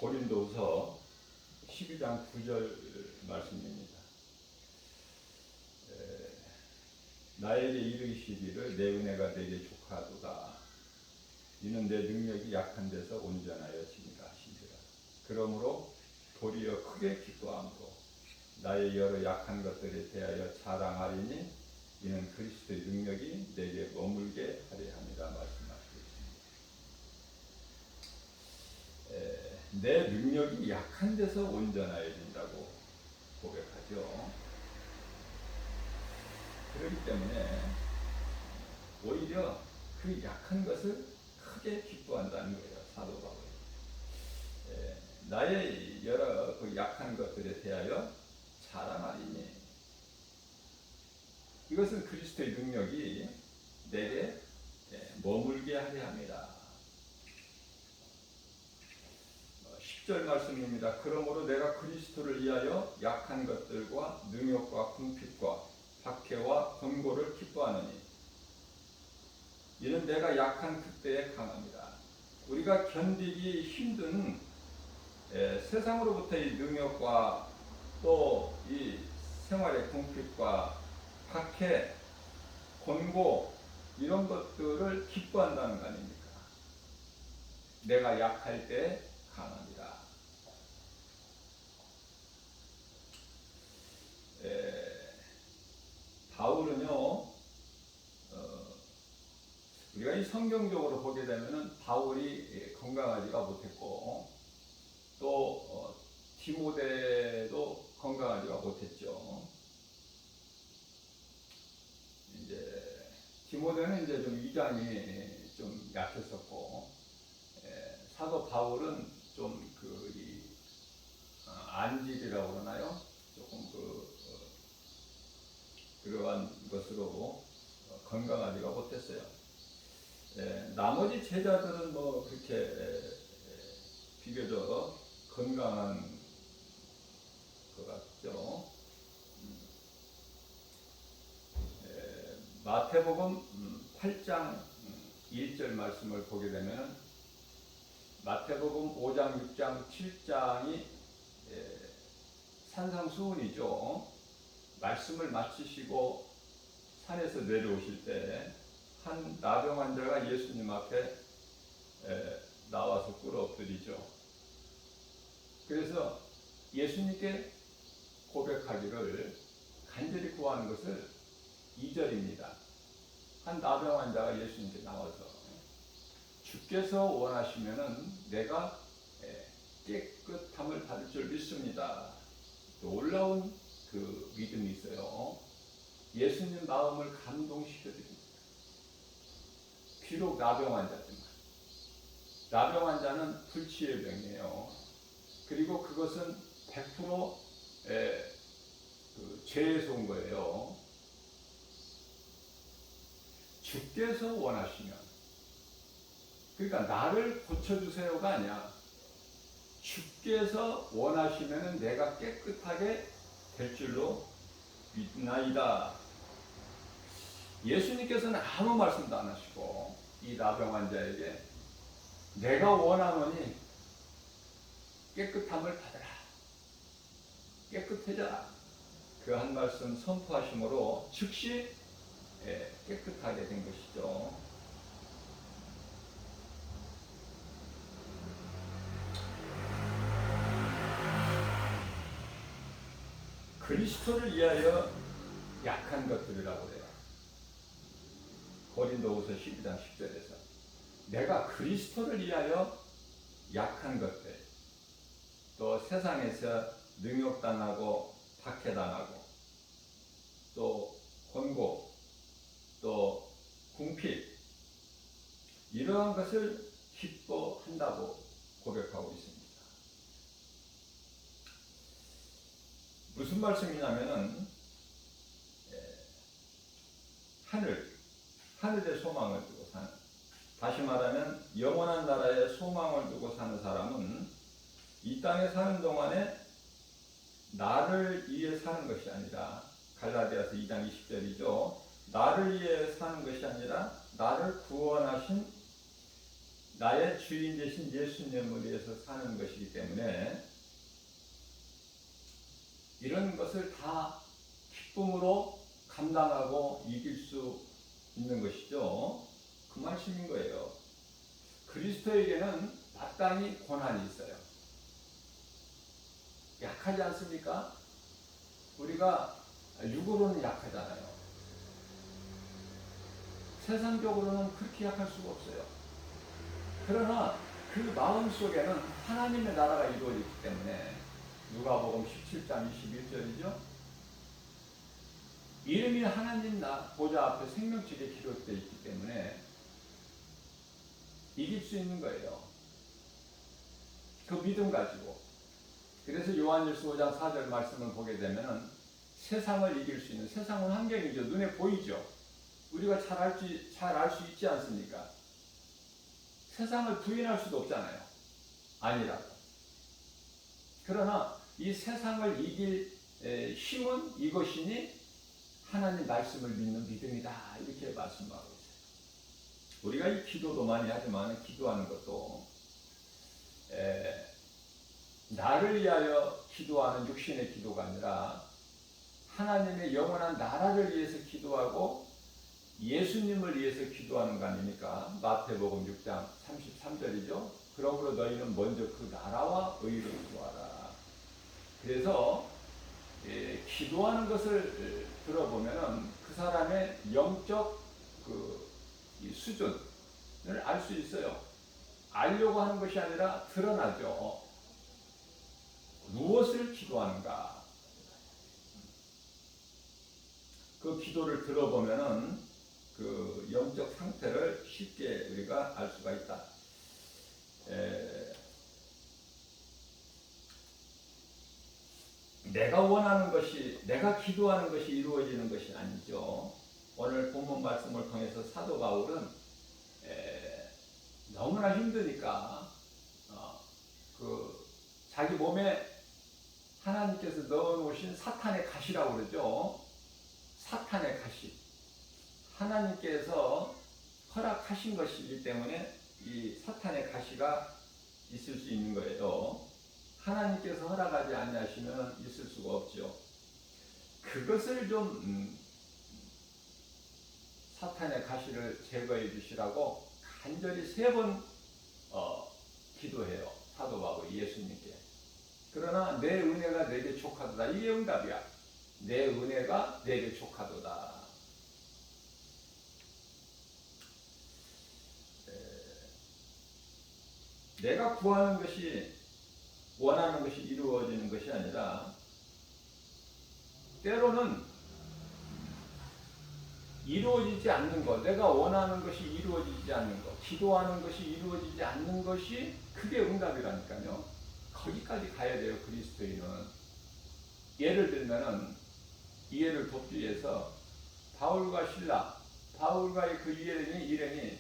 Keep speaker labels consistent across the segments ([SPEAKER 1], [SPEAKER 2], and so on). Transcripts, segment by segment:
[SPEAKER 1] 고린도후서 12장 9절 말씀입니다. 나에게 이르시기를 내 은혜가 내게 족하도다. 이는 내 능력이 약한 데서 온전하여 지니라 하시니라. 그러므로 도리어 크게 기뻐함으로 나의 여러 약한 것들에 대하여 자랑하리니 이는 그리스도의 능력이 내게 머물게 하려 함이라 말씀하시고 있습니다. 내 능력이 약한 데서 온전하여 진다고 고백하죠. 그렇기 때문에 오히려 그 약한 것을 크게 기뻐한다는 거예요. 사도 바울이. 나의 여러 그 약한 것들에 대하여 자랑하리니 이것은 그리스도의 능력이 내게 머물게 하려 함이라. 10절 말씀입니다. 그러므로 내가 그리스도를 위하여 약한 것들과 능욕과 궁핍과 박해와 권고를 기뻐하느니 이는 내가 약한 그때에 강합니다. 우리가 견디기 힘든 세상으로부터의 능욕과 또 이 생활의 궁핍과 박해, 권고 이런 것들을 기뻐한다는 거 아닙니까? 내가 약할 때 강합니다. 바울은요, 우리가 이 성경적으로 보게 되면은 바울이 건강하지가 못했고 또 디모데도 건강하지가 못했죠. 이제 디모데는 이제 좀 위장이 좀 약했었고 사도 바울은 좀 안질이라고 그러나요? 조금 그러한 것으로 건강하지가 못했어요. 나머지 제자들은 뭐 그렇게 비교적 건강한 것 같죠. 마태복음 8장 1절 말씀을 보게 되면 마태복음 5장, 6장, 7장이 산상수훈이죠. 말씀을 마치시고 산에서 내려오실 때 한 나병 환자가 예수님 앞에 나와서 꿇어 엎드리죠. 그래서 예수님께 고백하기를 간절히 구하는 것을 2절입니다. 한 나병 환자가 예수님께 나와서 주께서 원하시면은 내가 깨끗함을 받을 줄 믿습니다. 놀라운 그 믿음이 있어요. 예수님 마음을 감동시켜드립니다. 비록 나병 환자지만 나병 환자는 불치의 병이에요. 그리고 그것은 100% 죄에서 온 거예요. 주께서 원하시면, 그러니까 나를 고쳐주세요가 아니야. 주께서 원하시면 내가 깨끗하게 될 줄로 믿나이다. 예수님께서는 아무 말씀도 안 하시고 이 나병 환자에게 내가 원하노니 깨끗함을 받으라, 깨끗해져라, 그 한 말씀 선포하심으로 즉시 깨끗하게 된 것이죠. 그리스도를 위하여 약한 것들이라고 해요. 고린도후서 12장 10절에서 내가 그리스도를 위하여 약한 것들, 또 세상에서 능욕당하고 박해당하고 또 권고 또 궁핍 이러한 것을 기뻐한다고 고백하고 있습니다. 무슨 말씀이냐면은 하늘의 소망을 두고 사는, 다시 말하면 영원한 나라에 소망을 두고 사는 사람은 이 땅에 사는 동안에 나를 위해 사는 것이 아니라, 갈라디아서 2장 20절이죠. 나를 위해 사는 것이 아니라 나를 구원하신 나의 주인 되신 예수님을 위해서 사는 것이기 때문에 이런 것을 다 기쁨으로 감당하고 이길 수 있는 것이죠. 그 말씀인 거예요. 그리스도에게는 마땅히 고난이 있어요. 약하지 않습니까? 우리가 육으로는 약하잖아요. 세상적으로는 그렇게 약할 수가 없어요. 그러나 그 마음 속에는 하나님의 나라가 이루어지기 때문에 누가복음 17장 21절이죠. 이름이 하나님 보좌 앞에 생명책에 기록되어 있기 때문에 이길 수 있는 거예요. 그 믿음 가지고. 그래서 요한일서 5장 4절 말씀을 보게 되면 세상을 이길 수 있는, 세상은 환경이죠. 눈에 보이죠. 우리가 잘 알 수 있지 않습니까? 세상을 부인할 수도 없잖아요. 아니라고. 그러나 이 세상을 이길 힘은 이것이니 하나님 말씀을 믿는 믿음이다. 이렇게 말씀하고 있어요. 우리가 이 기도도 많이 하지만 기도하는 것도 나를 위하여 기도하는 육신의 기도가 아니라 하나님의 영원한 나라를 위해서 기도하고 예수님을 위해서 기도하는 거 아닙니까? 마태복음 6장 33절이죠. 그러므로 너희는 먼저 그 나라와 의를 구하라. 그래서 기도하는 것을 들어보면은 그 사람의 영적 이 수준을 알 수 있어요. 알려고 하는 것이 아니라 드러나죠. 무엇을 기도하는가? 그 기도를 들어보면은 그 영적 상태를 쉽게 우리가 알 수가 있다. 내가 원하는 것이, 내가 기도하는 것이 이루어지는 것이 아니죠. 오늘 본문 말씀을 통해서 사도 바울은 너무나 힘드니까 자기 몸에 하나님께서 넣어놓으신 사탄의 가시라고 그러죠. 사탄의 가시. 하나님께서 허락하신 것이기 때문에 이 사탄의 가시가 있을 수 있는 거예요. 하나님께서 허락하지 아니하시면 있을 수가 없죠. 그것을 좀 사탄의 가시를 제거해 주시라고 간절히 3번 기도해요. 사도 바울 예수님께. 그러나 내 은혜가 내게 족하도다. 이게 응답이야. 내 은혜가 내게 족하도다. 내가 구하는 것이, 원하는 것이 이루어지는 것이 아니라 때로는 이루어지지 않는 것, 내가 원하는 것이 이루어지지 않는 것, 기도하는 것이 이루어지지 않는 것이 그게 응답이라니까요. 거기까지 가야 돼요. 그리스도인은. 예를 들면은 이 예를 돕기 위해서 바울과 실라, 바울과의 그 일행이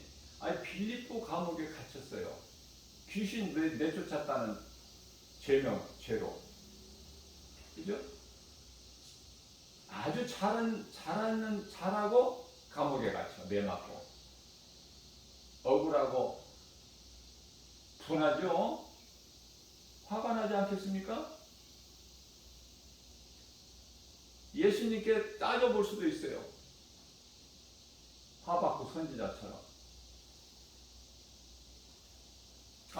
[SPEAKER 1] 빌립보 감옥에 갇혔어요. 귀신 내쫓았다는 죄로. 그죠? 아주 잘하고 감옥에 갇혀, 매맞고. 억울하고 분하죠? 화가 나지 않겠습니까? 예수님께 따져볼 수도 있어요. 하박국 선지자처럼.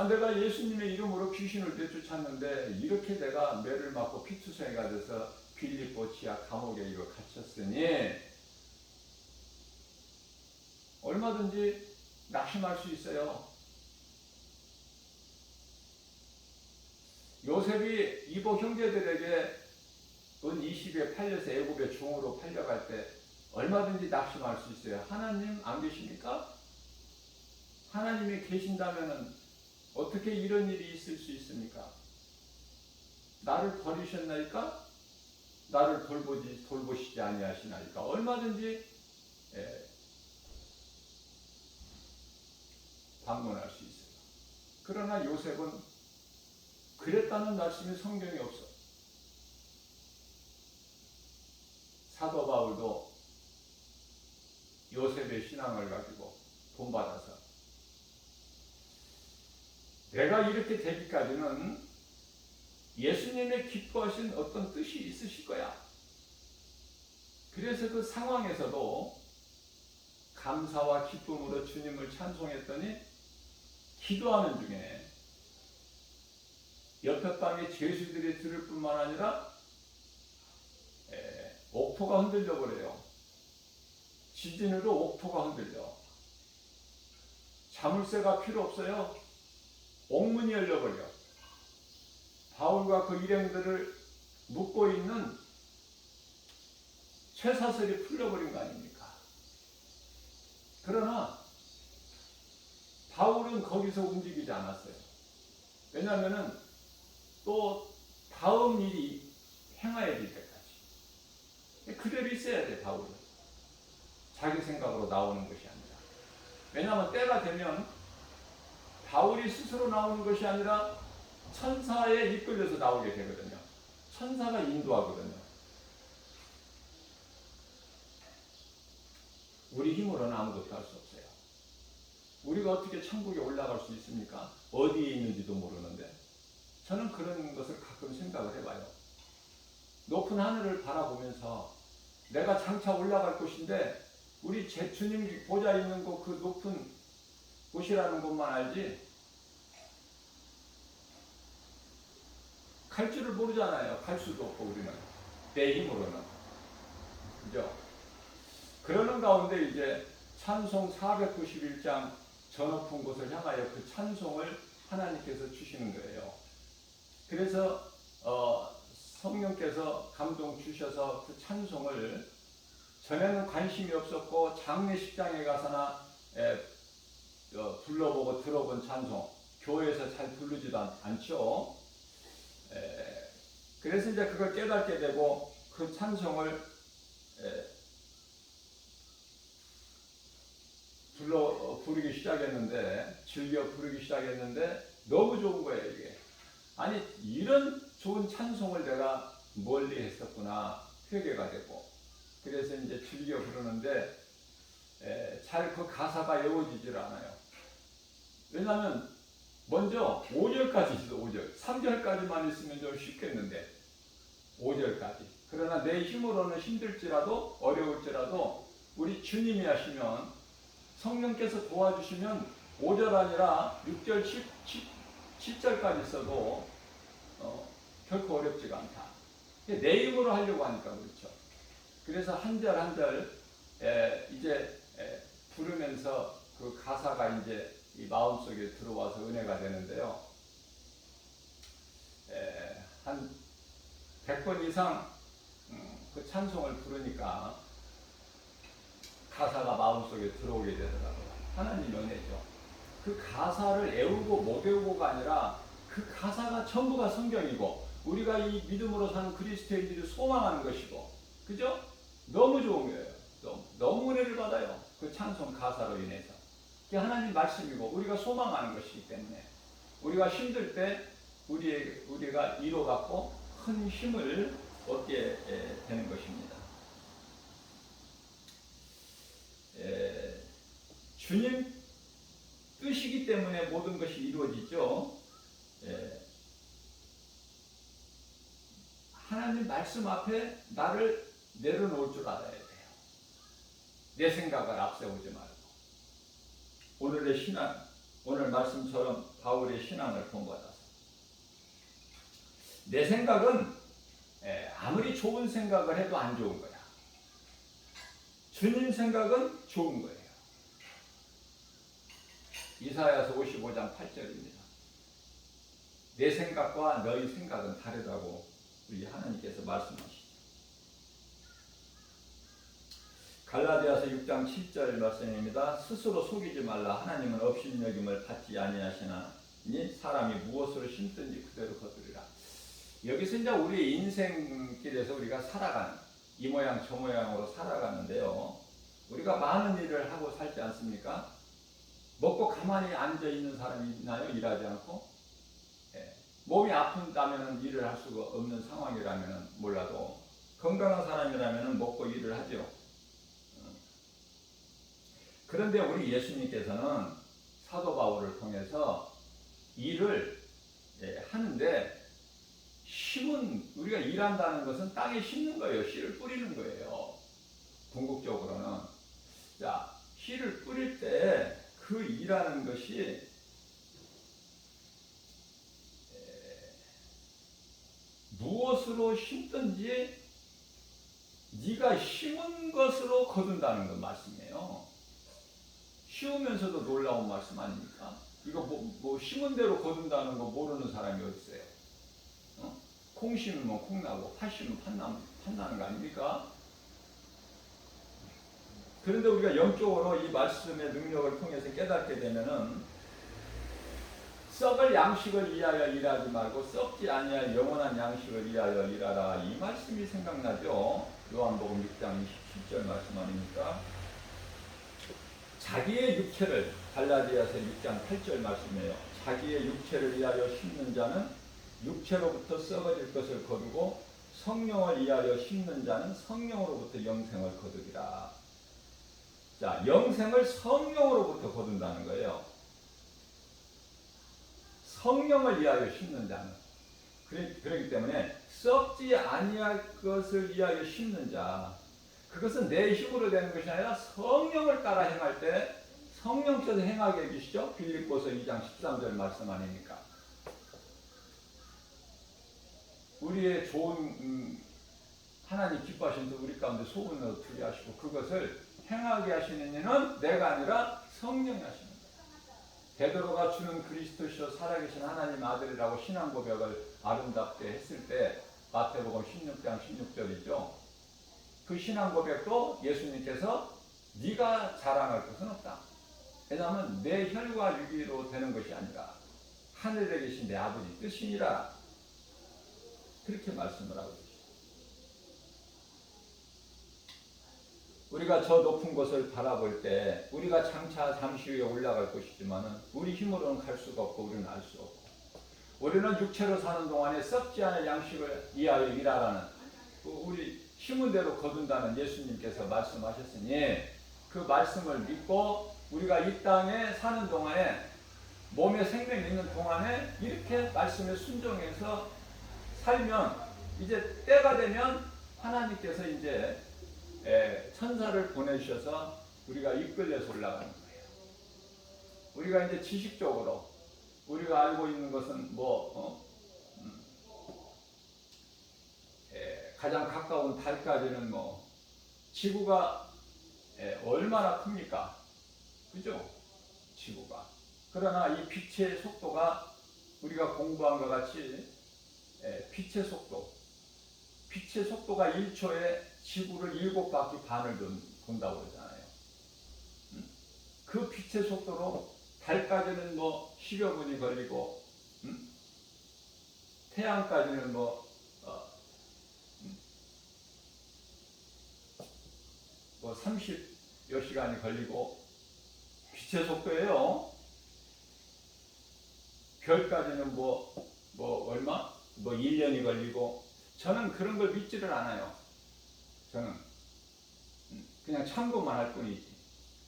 [SPEAKER 1] 내가 예수님의 이름으로 귀신을 내쫓았는데 이렇게 내가 매를 맞고 피투성이가 돼서 빌립보 지하 감옥에 이거 갇혔으니 얼마든지 낙심할 수 있어요. 요셉이 이복 형제들에게 은 20에 팔려서 애굽의 종으로 팔려갈 때 얼마든지 낙심할 수 있어요. 하나님 안 계십니까? 하나님이 계신다면 어떻게 이런 일이 있을 수 있습니까? 나를 버리셨나이까? 나를 돌보시지 아니하시나이까? 얼마든지 반문할 수 있어요. 그러나 요셉은 그랬다는 말씀이 성경에 없어. 사도 바울도 요셉의 신앙을 가지고 본받아서 내가 이렇게 되기까지는 예수님의 기뻐하신 어떤 뜻이 있으실 거야. 그래서 그 상황에서도 감사와 기쁨으로 주님을 찬송했더니 기도하는 중에 옆에 방에 죄수들이 들을 뿐만 아니라 옥토가 흔들려 버려요. 지진으로 옥토가 흔들려. 자물쇠가 필요 없어요. 옥문이 열려버려. 바울과 그 일행들을 묶고 있는 쇠사슬이 풀려버린 거 아닙니까? 그러나 바울은 거기서 움직이지 않았어요. 왜냐하면 또 다음 일이 행하여야 될 때까지 그대로 있어야 돼. 바울은 자기 생각으로 나오는 것이 아니라. 왜냐하면 때가 되면 바울이 스스로 나오는 것이 아니라 천사에 이끌려서 나오게 되거든요. 천사가 인도하거든요. 우리 힘으로는 아무것도 할 수 없어요. 우리가 어떻게 천국에 올라갈 수 있습니까? 어디에 있는지도 모르는데. 저는 그런 것을 가끔 생각을 해봐요. 높은 하늘을 바라보면서 내가 장차 올라갈 곳인데 우리 제 주님 보좌 있는 곳, 그 높은 곳이라는 것만 알지 갈 줄을 모르잖아요. 갈 수도 없고 우리는 내 힘으로는. 그죠? 그러는 가운데 이제 찬송 491장 저 높은 곳을 향하여 그 찬송을 하나님께서 주시는 거예요. 그래서 성령께서 감동 주셔서 그 찬송을 전에는 관심이 없었고 장례식장에 가서나 불러보고 들어본 찬송, 교회에서 잘 부르지도 않죠. 그래서 이제 그걸 깨닫게 되고 그 찬송을 부르기 시작했는데, 즐겨 부르기 시작했는데 너무 좋은 거예요. 이게 아니 이런 좋은 찬송을 내가 멀리 했었구나 회개가 되고, 그래서 이제 즐겨 부르는데 잘 그 가사가 외워지질 않아요. 왜냐하면 먼저 5절까지 있어. 5절 3절까지만 있으면 좀 쉽겠는데 5절까지. 그러나 내 힘으로는 힘들지라도 어려울지라도 우리 주님이 하시면, 성령께서 도와주시면 5절 아니라 6절 7절까지 있어도 결코 어렵지가 않다. 내 힘으로 하려고 하니까 그렇죠. 그래서 한 절 한 절 이제 부르면서 그 가사가 이제 이 마음속에 들어와서 은혜가 되는데요. 한 100번 이상 그 찬송을 부르니까 가사가 마음속에 들어오게 되더라고요. 하나님 은혜죠. 그 가사를 외우고 못 외우고가 아니라 그 가사가 전부가 성경이고 우리가 이 믿음으로 사는 그리스도인들이 소망하는 것이고, 그죠? 너무 좋은 거예요. 너무 은혜를 받아요. 그 찬송 가사로 인해서. 그게 하나님 말씀이고 우리가 소망하는 것이기 때문에 우리가 힘들 때 우리가 위로받고 큰 힘을 얻게 되는 것입니다. 주님 뜻이기 때문에 모든 것이 이루어지죠. 하나님 말씀 앞에 나를 내려놓을 줄 알아야 돼요. 내 생각을 앞세우지 말고. 오늘의 신앙, 오늘 말씀처럼 바울의 신앙을 본받아서 내 생각은 아무리 좋은 생각을 해도 안 좋은 거야. 주님 생각은 좋은 거예요. 이사야서 55장 8절입니다. 내 생각과 너희 생각은 다르다고 우리 하나님께서 말씀하시죠. 갈라디아서 6장 7절 말씀입니다. 스스로 속이지 말라. 하나님은 업신여김을 받지 아니하시나니 사람이 무엇으로 심든지 그대로 거두리라. 여기서 이제 우리의 인생길에서 우리가 살아가는, 이 모양 저 모양으로 살아가는데요. 우리가 많은 일을 하고 살지 않습니까? 먹고 가만히 앉아 있는 사람이 있나요? 일하지 않고? 몸이 아픈다면 일을 할 수가 없는 상황이라면 몰라도 건강한 사람이라면 먹고 일을 하죠. 그런데 우리 예수님께서는 사도 바울을 통해서 일을 하는데 심은 우리가 일한다는 것은 땅에 심는 거예요. 씨를 뿌리는 거예요. 궁극적으로는 자 씨를 뿌릴 때 그 일하는 것이 무엇으로 심든지 네가 심은 것으로 거둔다는 건 말씀이에요. 쉬우면서도 놀라운 말씀 아닙니까? 이거 뭐 심은 대로 거둔다는 거 모르는 사람이 어디 있어요? 콩 심으면 콩 나고 팥 심으면 팥 나는 거 아닙니까? 그런데 우리가 영적으로 이 말씀의 능력을 통해서 깨닫게 되면은 썩을 양식을 위하여 일하지 말고 썩지 아니할 영원한 양식을 위하여 일하라. 이 말씀이 생각나죠? 요한복음 6장 27절 말씀 아닙니까? 자기의 육체를 갈라디아서 6장 8절 말씀이에요. 자기의 육체를 위하여 심는 자는 육체로부터 썩어질 것을 거두고 성령을 위하여 심는 자는 성령으로부터 영생을 거두리라. 자, 영생을 성령으로부터 거둔다는 거예요. 성령을 위하여 심는 자는. 그렇기 때문에 썩지 아니할 것을 위하여 심는 자. 그것은 내 힘으로 되는 것이 아니라 성령을 따라 행할 때 성령께서 행하게 해주시죠. 빌립보서 2장 13절 말씀 아닙니까? 우리의 좋은 하나님 기뻐하신 우리 가운데 소원으로 두게 하시고 그것을 행하게 하시는 이는 내가 아니라 성령이 하시는 거예요. 베드로가 주는 그리스도시요 살아계신 하나님 아들이라고 신앙 고백을 아름답게 했을 때 마태복음 16장 16절이죠. 그 신앙 고백도 예수님께서 네가 자랑할 것은 없다. 왜냐하면 내 혈과 육으로 되는 것이 아니라 하늘에 계신 내 아버지 뜻이니라. 그렇게 말씀을 하고 계십니다. 우리가 저 높은 곳을 바라볼 때 우리가 장차 잠시 후에 올라갈 것이지만 우리 힘으로는 갈 수가 없고 우리는 알 수 없고 우리는 육체로 사는 동안에 썩지 않을 양식을 위하여 일하라는 우리 힘은 대로 거둔다는 예수님께서 말씀하셨으니 그 말씀을 믿고 우리가 이 땅에 사는 동안에 몸에 생명이 있는 동안에 이렇게 말씀에 순종해서 살면 이제 때가 되면 하나님께서 이제 천사를 보내주셔서 우리가 이끌려서 올라가는 거예요. 우리가 이제 지식적으로 우리가 알고 있는 것은 가장 가까운 달까지는 지구가 얼마나 큽니까? 그죠? 지구가. 그러나 이 빛의 속도가 우리가 공부한 것 같이 빛의 속도가 1초에 지구를 7바퀴 반을 돈다고 그러잖아요. 그 빛의 속도로 달까지는 10여 분이 걸리고 태양까지는 30여 시간이 걸리고 빛의 속도예요. 별까지는 얼마? 1년이 걸리고 저는 그런 걸 믿지를 않아요. 저는 그냥 참고만 할 뿐이지.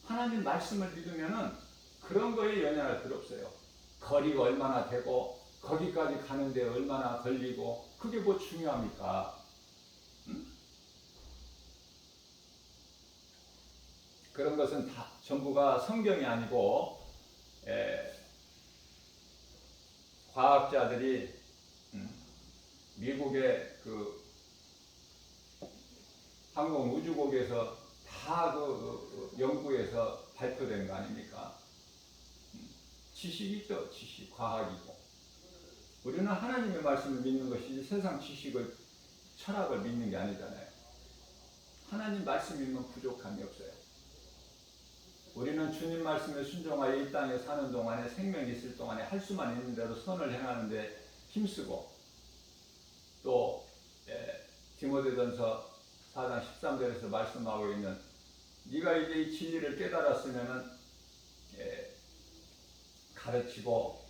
[SPEAKER 1] 하나님 말씀을 믿으면은 그런 거에 연연할 필요 없어요. 거리가 얼마나 되고 거기까지 가는데 얼마나 걸리고 그게 뭐 중요합니까? 그런 것은 다 전부가 성경이 아니고 과학자들이 미국의 그 항공우주국에서 다 연구해서 발표된 거 아닙니까? 지식이죠. 지식, 과학이고. 우리는 하나님의 말씀을 믿는 것이지 세상 지식을, 철학을 믿는 게 아니잖아요. 하나님 말씀 믿으면 부족함이 없어요. 우리는 주님 말씀에 순종하여 이 땅에 사는 동안에 생명이 있을 동안에 할 수만 있는 대로 선을 행하는데 힘쓰고 또 디모데전서 4장 13절에서 말씀하고 있는 네가 이제 이 진리를 깨달았으면은 가르치고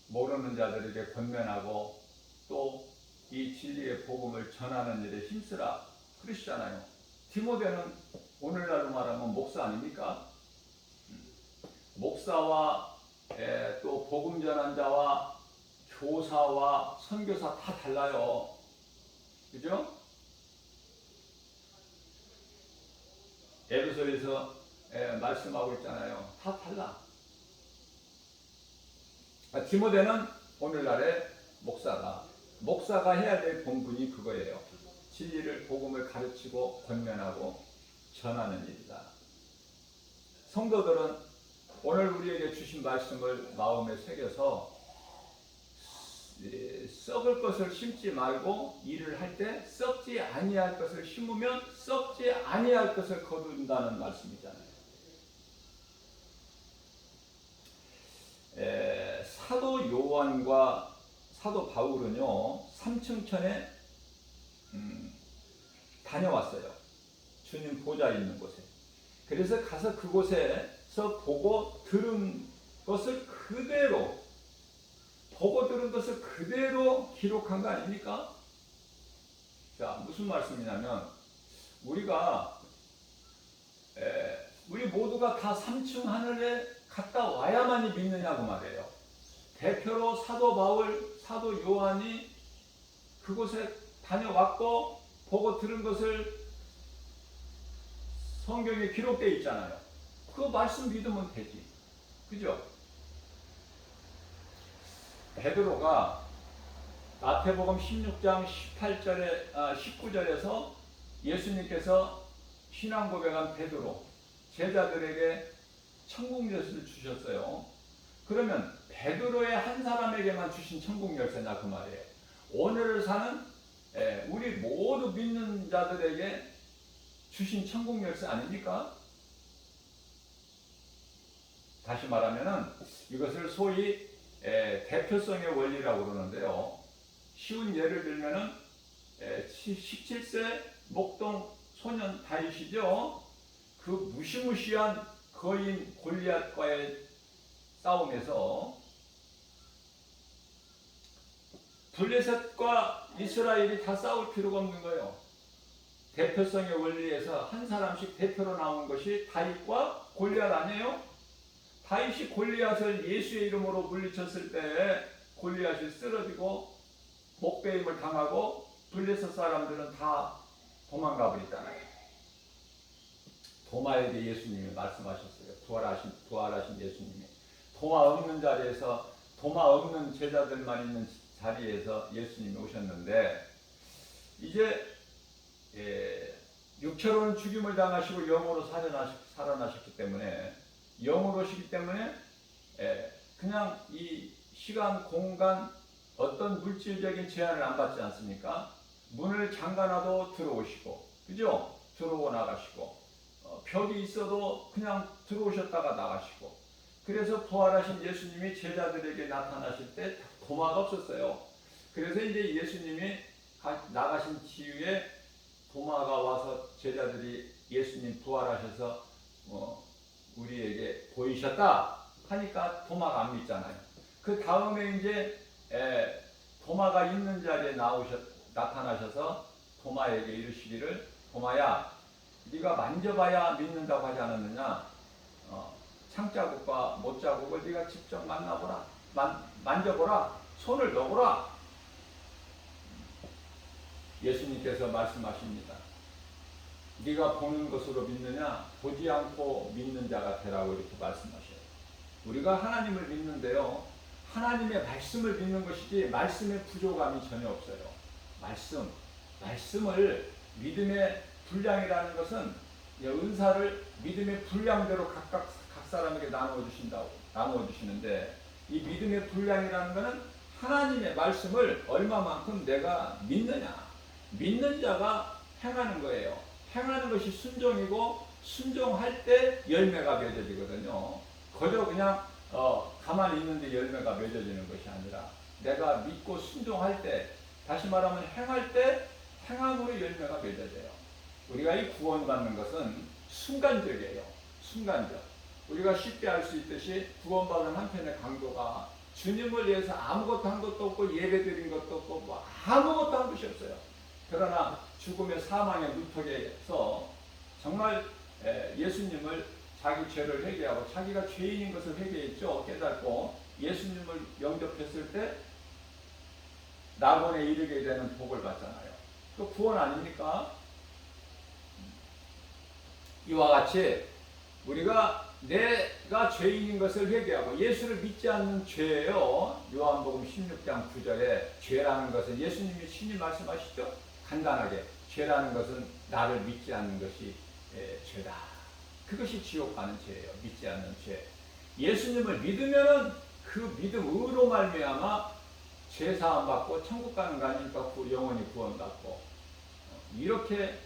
[SPEAKER 1] 모르는 자들에게 권면하고 또 이 진리의 복음을 전하는 일에 힘쓰라 그러시잖아요. 디모데는 오늘날로 말하면 목사 아닙니까? 목사와 또 복음 전한 자와 교사와 선교사 다 달라요. 그죠? 에베소에서 말씀하고 있잖아요. 다 달라. 디모데는 오늘날의 목사가 해야 될 본분이 그거예요. 진리를 복음을 가르치고 권면하고 전하는 일이다. 성도들은 오늘 우리에게 주신 말씀을 마음에 새겨서 썩을 것을 심지 말고 일을 할 때 썩지 아니할 것을 심으면 썩지 아니할 것을 거둔다는 말씀이잖아요. 사도 요한과 사도 바울은요 3층천에 다녀왔어요. 주님 보좌 있는 곳에. 그래서 가서 그곳에서 보고 들은 것을 그대로 기록한 거 아닙니까? 자, 무슨 말씀이냐면 우리 모두가 다 3층 하늘에 갔다 와야만이 믿느냐고 말해요. 대표로 사도 바울, 사도 요한이 그곳에 다녀왔고 보고 들은 것을 성경에 기록되어 있잖아요. 그 말씀 믿으면 되지. 그죠? 베드로가 마태복음 16장 19절에서 예수님께서 신앙 고백한 베드로 제자들에게 천국 열쇠를 주셨어요. 그러면 베드로의 한 사람에게만 주신 천국 열쇠냐 그 말이에요. 오늘을 사는 우리 모두 믿는 자들에게 주신 천국 열쇠 아닙니까? 다시 말하면은 이것을 소위 대표성의 원리라고 그러는데요. 쉬운 예를 들면은 17세 목동 소년 다윗이죠. 그 무시무시한 거인 골리앗과의 싸움에서 블레셋과 이스라엘이 다 싸울 필요가 없는 거예요. 대표성의 원리에서 한 사람씩 대표로 나온 것이 다윗과 골리앗 아니에요? 다윗이 골리앗을 예수의 이름으로 물리쳤을 때 골리앗이 쓰러지고 목베임을 당하고 블레셋 사람들은 다 도망가 버리잖아요. 도마에게 예수님이 말씀하셨어요. 부활하신 예수님이 도마 없는 자리에서 도마 없는 제자들만 있는 자리에서 예수님이 오셨는데 이제 육체로는 죽임을 당하시고 영으로 살아나셨기 때문에 영으로시기 때문에 그냥 이 시간 공간 어떤 물질적인 제한을 안 받지 않습니까? 문을 잠가놔도 들어오시고 그죠? 들어오고 나가시고 벽이 있어도 그냥 들어오셨다가 나가시고 그래서 부활하신 예수님이 제자들에게 나타나실 때 도마가 없었어요. 그래서 이제 예수님이 나가신 지후에 도마가 와서 제자들이 예수님 부활하셔서 우리에게 보이셨다 하니까 도마가 안 믿잖아요. 그 다음에 이제 도마가 있는 자리에 나타나셔서 도마에게 이르시기를 도마야 네가 만져봐야 믿는다고 하지 않았느냐. 창자국과 못자국을 네가 직접 만나보라. 만져보라. 손을 넣어보라. 예수님께서 말씀하십니다. 네가 보는 것으로 믿느냐 보지 않고 믿는 자가 되라고 이렇게 말씀하셔요. 우리가 하나님을 믿는데요. 하나님의 말씀을 믿는 것이지 말씀의 부족함이 전혀 없어요. 말씀을 믿음의 분량이라는 것은 은사를 믿음의 분량대로 각 사람에게 나누어 주시는데 이 믿음의 분량이라는 것은 하나님의 말씀을 얼마만큼 내가 믿느냐. 믿는 자가 행하는 거예요. 행하는 것이 순종이고 순종할 때 열매가 맺어지거든요. 그저 그냥 가만히 있는데 열매가 맺어지는 것이 아니라 내가 믿고 순종할 때 다시 말하면 행할 때 행함으로 열매가 맺어져요. 우리가 이 구원받는 것은 순간적이에요. 순간적. 우리가 쉽게 알 수 있듯이 구원받은 한편의 강도가 주님을 위해서 아무것도 한 것도 없고 예배드린 것도 없고 뭐 아무것도 한 것이 없어요. 그러나 죽음의 사망의 무턱에서 정말 예수님을 자기 죄를 회개하고 자기가 죄인인 것을 회개했죠. 깨닫고 예수님을 영접했을 때 낙원에 이르게 되는 복을 받잖아요. 그 구원 아닙니까? 이와 같이 우리가 내가 죄인인 것을 회개하고 예수를 믿지 않는 죄예요. 요한복음 16장 9절에 죄라는 것은 예수님이 친히 말씀하시죠. 간단하게 죄라는 것은 나를 믿지 않는 것이 죄다. 그것이 지옥 가는 죄예요. 믿지 않는 죄. 예수님을 믿으면은 그 믿음으로 말미암아 죄 사함 받고 천국 가는 거 아닙니까? 영원히 구원받고. 이렇게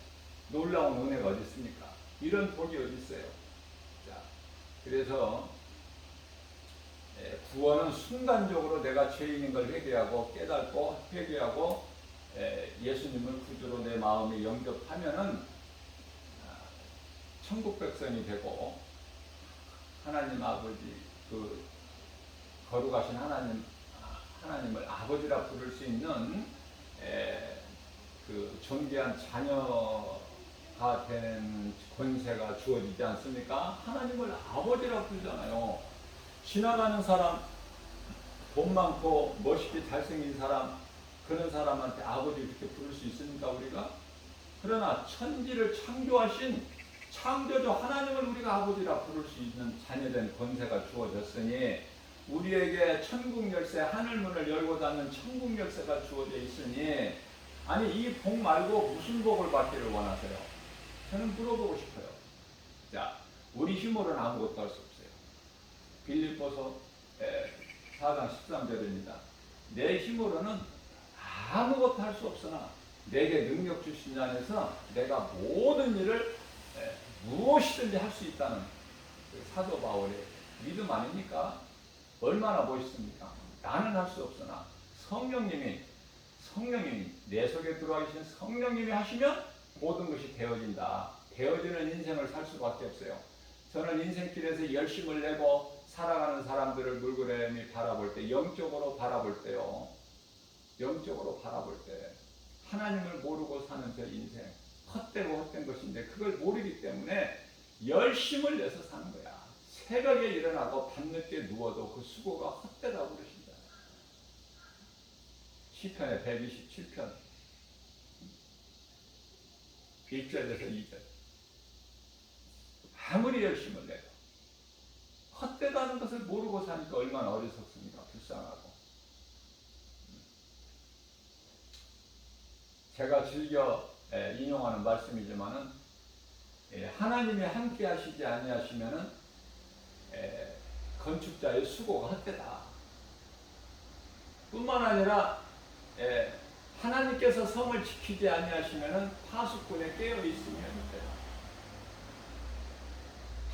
[SPEAKER 1] 놀라운 은혜가 어디 있습니까? 이런 복이 어디 있어요? 자, 그래서 구원은 순간적으로 내가 죄인인 걸 회개하고 깨닫고 회개하고 예수님을 구주로 내 마음에 영접하면은 천국 백성이 되고 하나님 아버지 그 거룩하신 하나님을 아버지라 부를 수 있는 그 존귀한 자녀가 되는 권세가 주어지지 않습니까? 하나님을 아버지라 부르잖아요. 지나가는 사람, 돈 많고 멋있게 잘생긴 사람, 그런 사람한테 아버지 이렇게 부를 수 있습니까 우리가? 그러나 천지를 창조하신 창조주 하나님을 우리가 아버지라 부를 수 있는 자녀된 권세가 주어졌으니 우리에게 천국 열쇠, 하늘문을 열고 닫는 천국 열쇠가 주어져 있으니 아니 이 복 말고 무슨 복을 받기를 원하세요? 저는 물어보고 싶어요. 자, 우리 힘으로는 아무것도 할 수 없어요. 빌립보서 4장 13절입니다. 내 힘으로는 아무것도 할 수 없으나 내게 능력 주신 자 안에서 내가 모든 일을 무엇이든지 할 수 있다는 사도 바울의 믿음 아닙니까? 얼마나 멋있습니까? 나는 할 수 없으나 성령님이 내 속에 들어와 계신 성령님이 하시면 모든 것이 되어진다. 되어지는 인생을 살 수밖에 없어요. 저는 인생길에서 열심을 내고 살아가는 사람들을 물그레미 바라볼 때 영적으로 바라볼 때요. 영적으로 바라볼 때 하나님을 모르고 사는 저 인생 헛되고 헛된 것인데 그걸 모르기 때문에 열심을 내서 사는 거야. 새벽에 일어나고 밤늦게 누워도 그 수고가 헛되다고 그러신다. 시편의 127편 1절에서 2절 아무리 열심을 내도 헛되다는 것을 모르고 사니까 얼마나 어리석습니까? 불쌍하고. 제가 즐겨 인용하는 말씀이지만은 하나님이 함께 하시지 아니하시면은 건축자의 수고가 헛되다. 뿐만 아니라 하나님께서 성을 지키지 아니하시면은 파수꾼에 깨어 있으면 돼요.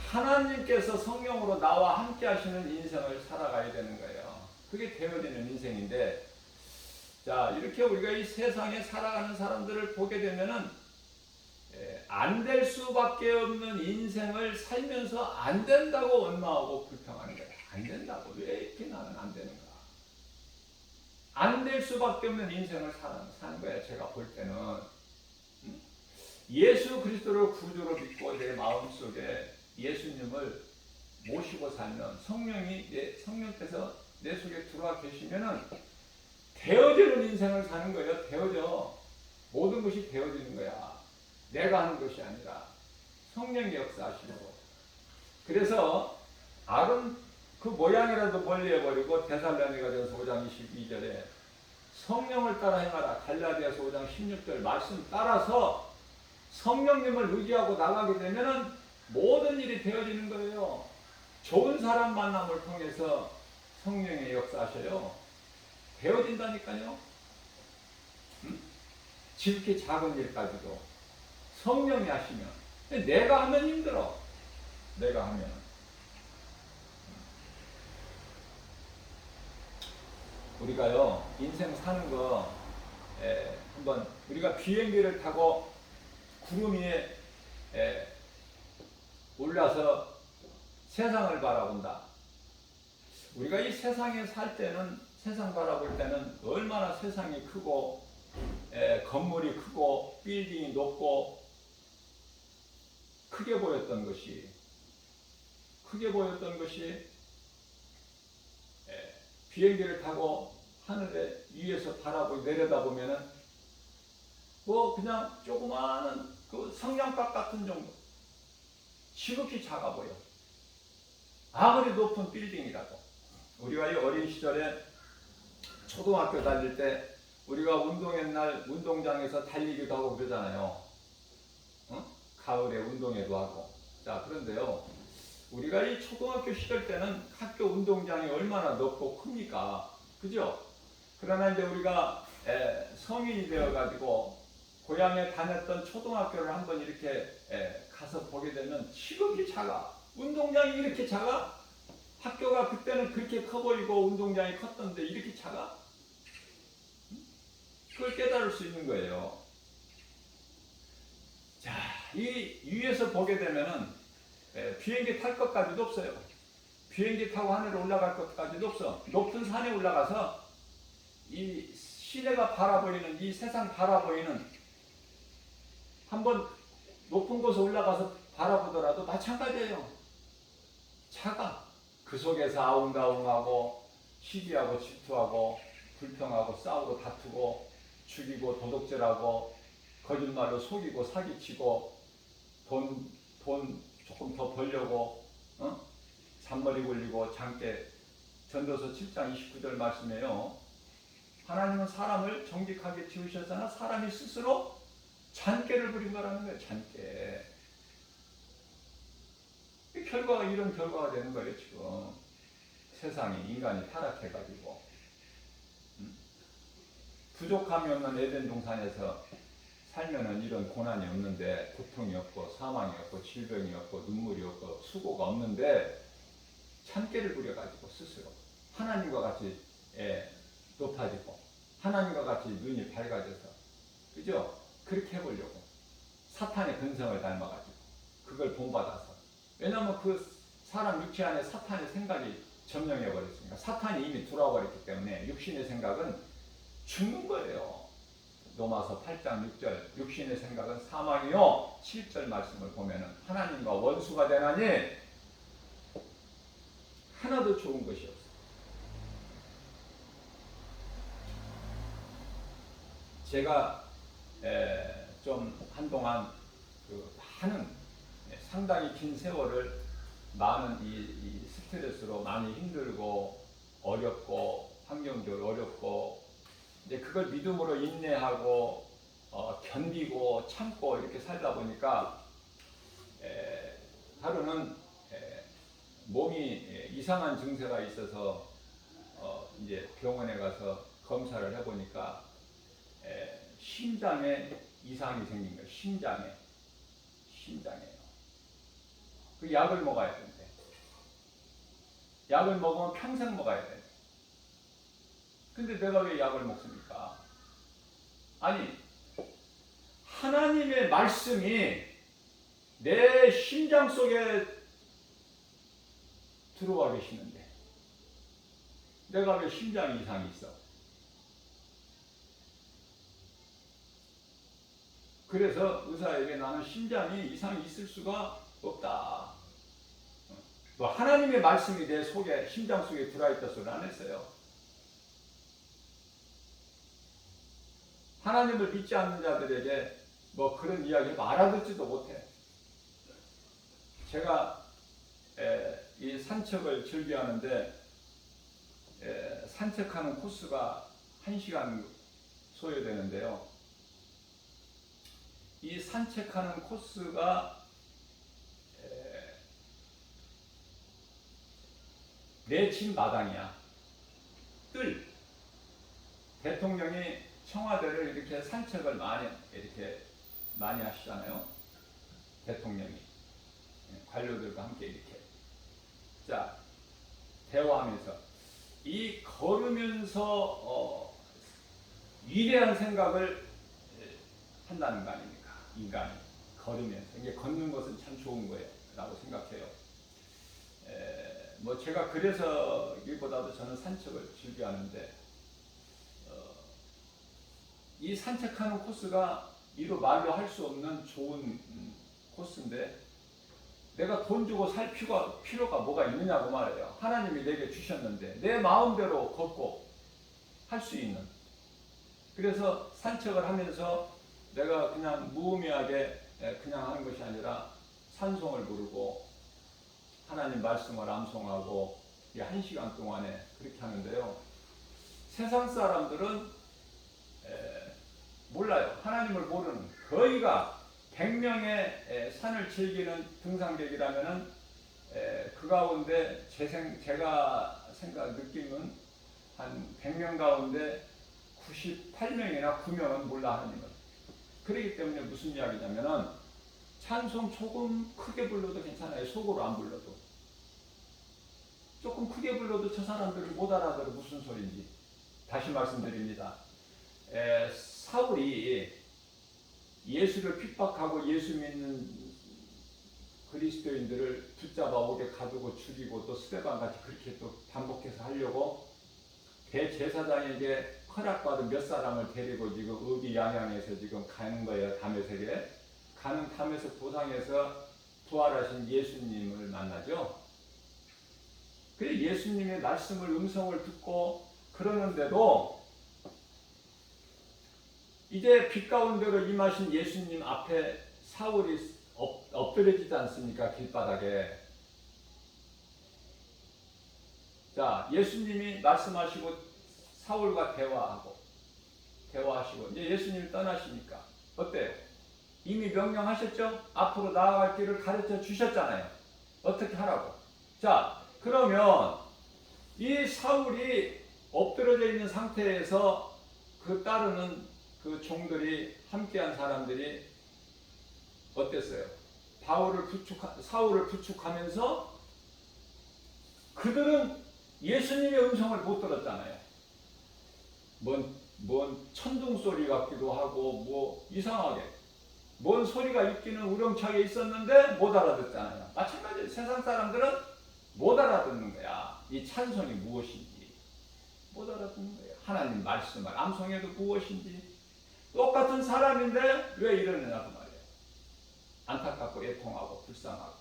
[SPEAKER 1] 하나님께서 성령으로 나와 함께 하시는 인생을 살아가야 되는 거예요. 그게 되어지는 인생인데, 자, 이렇게 우리가 이 세상에 살아가는 사람들을 보게 되면은 안 될 수밖에 없는 인생을 살면서 안 된다고 원망하고 불평하는 거예요. 안 된다고. 왜 이렇게 나는 안 되는가? 안 될 수밖에 없는 인생을 사는 거예요. 제가 볼 때는. 예수 그리스도를 구주로 믿고 내 마음속에 예수님을 모시고 살면 성령께서 내 속에 들어와 계시면은 되어지는 인생을 사는 거예요. 되어져. 모든 것이 되어지는 거야. 내가 하는 것이 아니라 성령의 역사하시고. 그래서 악은 그 모양이라도 멀리해버리고 데살로니가전서 5장 22절에 성령을 따라 행하라. 갈라디아서 5장 16절 말씀 따라서 성령님을 의지하고 나가게 되면은 모든 일이 되어지는 거예요. 좋은 사람 만남을 통해서 성령의 역사하셔요. 되어진다니까요. 지극히 작은 일까지도 성령이 하시면. 내가 하면 힘들어. 내가 하면. 우리가요, 인생 사는 거, 한번, 우리가 비행기를 타고 구름 위에 올라서 세상을 바라본다. 우리가 이 세상에 살 때는, 세상 바라볼 때는 얼마나 세상이 크고, 건물이 크고, 빌딩이 높고, 크게 보였던 것이, 크게 보였던 것이 비행기를 타고 하늘에 위에서 바라보고 내려다보면은 뭐 그냥 조그마한 그 성냥갑 같은 정도, 지극히 작아 보여. 아무리 높은 빌딩이라도. 우리가 이 어린 시절에 초등학교 다닐 때 우리가 운동회 날 운동장에서 달리기도 하고 그러잖아요. 가을에 운동회도 하고. 자, 그런데요, 우리가 이 초등학교 시절 때는 학교 운동장이 얼마나 넓고 큽니까? 그죠? 그러나 이제 우리가 성인이 되어가지고 고향에 다녔던 초등학교를 한번 이렇게 가서 보게 되면 지극히 작아. 운동장이 이렇게 작아? 학교가 그때는 그렇게 커 보이고 운동장이 컸던데 이렇게 작아? 그걸 깨달을 수 있는 거예요. 자, 이 위에서 보게 되면은 비행기 탈 것까지도 없어요. 비행기 타고 하늘에 올라갈 것까지도 없어. 높은 산에 올라가서 이 시내가 바라보이는, 이 세상 바라보이는, 한번 높은 곳에 올라가서 바라보더라도 마찬가지예요. 작아. 그 속에서 아웅다웅하고 시기하고 질투하고 불평하고 싸우고 다투고 죽이고 도둑질하고 거짓말로 속이고 사기치고 돈 조금 더 벌려고 잔머리 굴리고 장깨. 전도서 7장 29절 말씀에요. 하나님은 사람을 정직하게 지으셨으나 사람이 스스로 잔깨를 부린 거라는 거예요. 잔깨. 이 결과가 이런 결과가 되는 거예요. 지금 세상이, 인간이 타락해가지고 부족함이 없는 에덴 동산에서 살면은 이런 고난이 없는데, 고통이 없고 사망이 없고 질병이 없고 눈물이 없고 수고가 없는데 참깨를 부려가지고 스스로 하나님과 같이 높아지고 하나님과 같이 눈이 밝아져서, 그죠? 그렇게 해보려고 사탄의 근성을 닮아가지고 그걸 본받아서. 왜냐하면 그 사람 육체 안에 사탄의 생각이 점령해버렸으니까. 사탄이 이미 들어와 버렸기 때문에 육신의 생각은 죽는 거예요. 로마서 8장 6절, 육신의 생각은 사망이요 7절 말씀을 보면은 하나님과 원수가 되나니 하나도 좋은 것이 없어요. 제가 좀 한동안 많은, 상당히 긴 세월을 많은 이 스트레스로 많이 힘들고 어렵고 환경도 어렵고, 이제 그걸 믿음으로 인내하고 견디고 참고 이렇게 살다 보니까 하루는 몸이 이상한 증세가 있어서 이제 병원에 가서 검사를 해보니까 심장에 이상이 생긴 거예요. 심장에요. 그 약을 먹어야 되는데, 약을 먹으면 평생 먹어야 돼. 근데 내가 왜 약을 먹습니까? 아니, 하나님의 말씀이 내 심장 속에 들어와 계시는데 내가 왜 심장에 이상이 있어? 그래서 의사에게 나는 심장이 이상이 있을 수가 없다. 뭐 하나님의 말씀이 내 속에, 심장 속에 들어있다 소리 안 했어요. 하나님을 믿지 않는 자들에게 뭐 그런 이야기를 알아듣지도 못해. 제가 이 산책을 즐겨하는데 산책하는 코스가 1시간 소요되는데요. 이 산책하는 코스가 내 집 마당이야. 뜰. 대통령이 청와대를 이렇게 산책을 이렇게 많이 하시잖아요. 대통령이 관료들과 함께 이렇게 자 대화하면서 이 걸으면서 위대한 생각을 한다는 거 아닙니까? 인간이 걸으면서. 이게 걷는 것은 참 좋은 거예요 라고 생각해요. 뭐 제가 그래서 이보다도 저는 산책을 즐겨하는데 이 산책하는 코스가 이로 말로 할 수 없는 좋은 코스인데 내가 돈 주고 살 필요가 뭐가 있느냐고 말해요. 하나님이 내게 주셨는데 내 마음대로 걷고 할 수 있는. 그래서 산책을 하면서 내가 그냥 무의미하게 그냥 하는 것이 아니라 찬송을 부르고 하나님 말씀을 암송하고 1시간 동안에 그렇게 하는데요. 세상 사람들은 몰라요. 하나님을 모르는, 거의가 100명의 산을 즐기는 등산객이라면은 그 가운데 제가 느낌은 한 100명 가운데 98명이나 9명은 몰라 하나님을. 그렇기 때문에 무슨 이야기냐면은 찬송 조금 크게 불러도 괜찮아요. 속으로 안 불러도. 조금 크게 불러도 저 사람들이 못 알아들어 무슨 소리인지. 다시 말씀드립니다. 사울이 예수를 핍박하고 예수 믿는 그리스도인들을 붙잡아 옥에 가두고 죽이고 또 스데반같이 그렇게 또 반복해서 하려고 대제사장에게 허락받은 몇 사람을 데리고 지금 의기양양해서 지금 가는 거예요. 다메섹에 가는 다메섹 도상에서 부활하신 예수님을 만나죠. 그래서 예수님의 말씀을 음성을 듣고 그러는데도 이제 빛 가운데로 임하신 예수님 앞에 사울이 엎드려지지 않습니까? 길바닥에. 자, 예수님이 말씀하시고 사울과 대화하시고 이제 예수님이 떠나시니까 어때요? 이미 명령하셨죠? 앞으로 나아갈 길을 가르쳐 주셨잖아요. 어떻게 하라고. 자, 그러면 이 사울이 엎드려져 있는 상태에서 그 따르는 그 종들이 함께한 사람들이 어땠어요? 사울을 부축하면서 그들은 예수님의 음성을 못 들었잖아요. 뭔 천둥 소리 같기도 하고 뭐 이상하게 뭔 소리가 있기는 우렁차게 있었는데 못 알아듣잖아요. 마찬가지로 세상 사람들은 못 알아듣는 거야. 이 찬송이 무엇인지 못 알아듣는 거예요. 하나님 말씀을 암송해도 무엇인지. 똑같은 사람인데 왜 이러느냐고 말이에요. 안타깝고 애통하고 불쌍하고.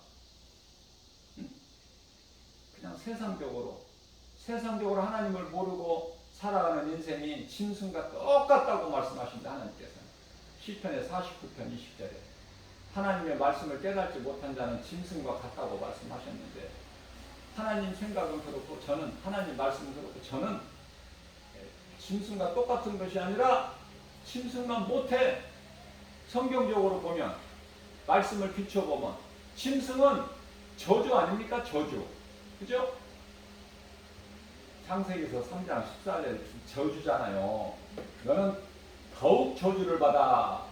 [SPEAKER 1] 그냥 세상적으로 하나님을 모르고 살아가는 인생이 짐승과 똑같다고 말씀하신다. 하나님께서는 시편의 49편 20절에 하나님의 말씀을 깨닫지 못한 자는 짐승과 같다고 말씀하셨는데, 하나님 생각은 그렇고 저는 하나님 말씀은 그렇고 저는 짐승과 똑같은 것이 아니라 짐승만 못해. 성경적으로 보면 말씀을 비춰보면 짐승은 저주 아닙니까? 저주. 그죠? 창세기서 3장 14절에 저주잖아요. 너는 더욱 저주를 받아.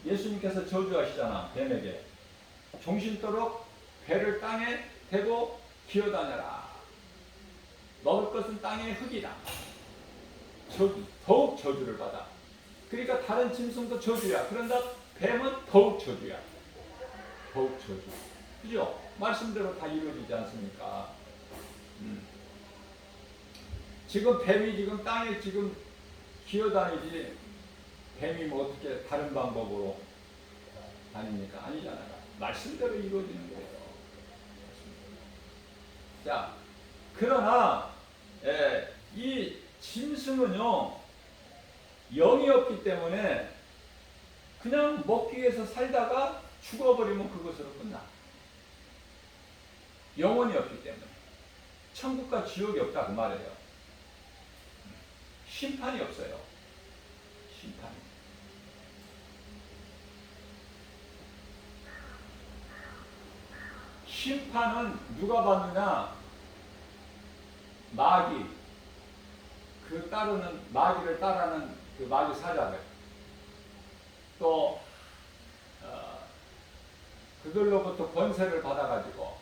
[SPEAKER 1] 예수님께서 저주하시잖아. 뱀에게 종신토록 배를 땅에 대고 기어다녀라. 먹을 것은 땅의 흙이다. 더욱 저주를 받아. 그러니까 다른 짐승도 저주야. 그런다 뱀은 더욱 저주야. 더욱 저주. 그죠? 말씀대로 다 이루어지지 않습니까? 지금 뱀이 지금 땅에 지금 기어다니지, 뱀이 뭐 어떻게 다른 방법으로 다닙니까? 아니잖아요. 말씀대로 이루어지는 거예요. 자, 그러나 이 짐승은요 영이 없기 때문에 그냥 먹기 위해서 살다가 죽어버리면 그것으로 끝나. 영혼이 없기 때문에 천국과 지옥이 없다 그 말이에요. 심판이 없어요. 심판이. 심판은 누가 받느냐? 마귀, 마귀를 따르는 그 마귀 사자들, 또 그들로부터 권세를 받아가지고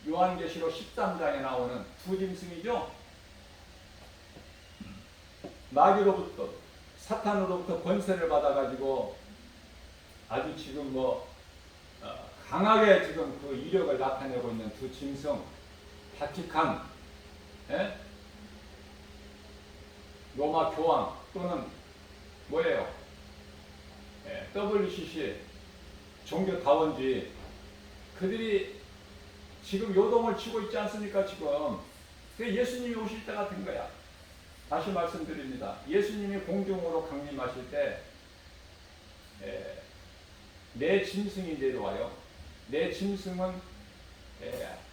[SPEAKER 1] 요한계시록 13장에 나오는 두 짐승이죠. 마귀로부터, 사탄으로부터 권세를 받아가지고 아주 지금 강하게 지금 그 이력을 나타내고 있는 두 짐승, 바티칸, 로마 교황 또는 뭐예요? WCC 종교다원주의, 그들이 지금 요동을 치고 있지 않습니까? 지금 예수님이 오실 때가 된 거야. 다시 말씀드립니다. 예수님이 공중으로 강림하실 때 내 짐승이 내려와요. 내 짐승은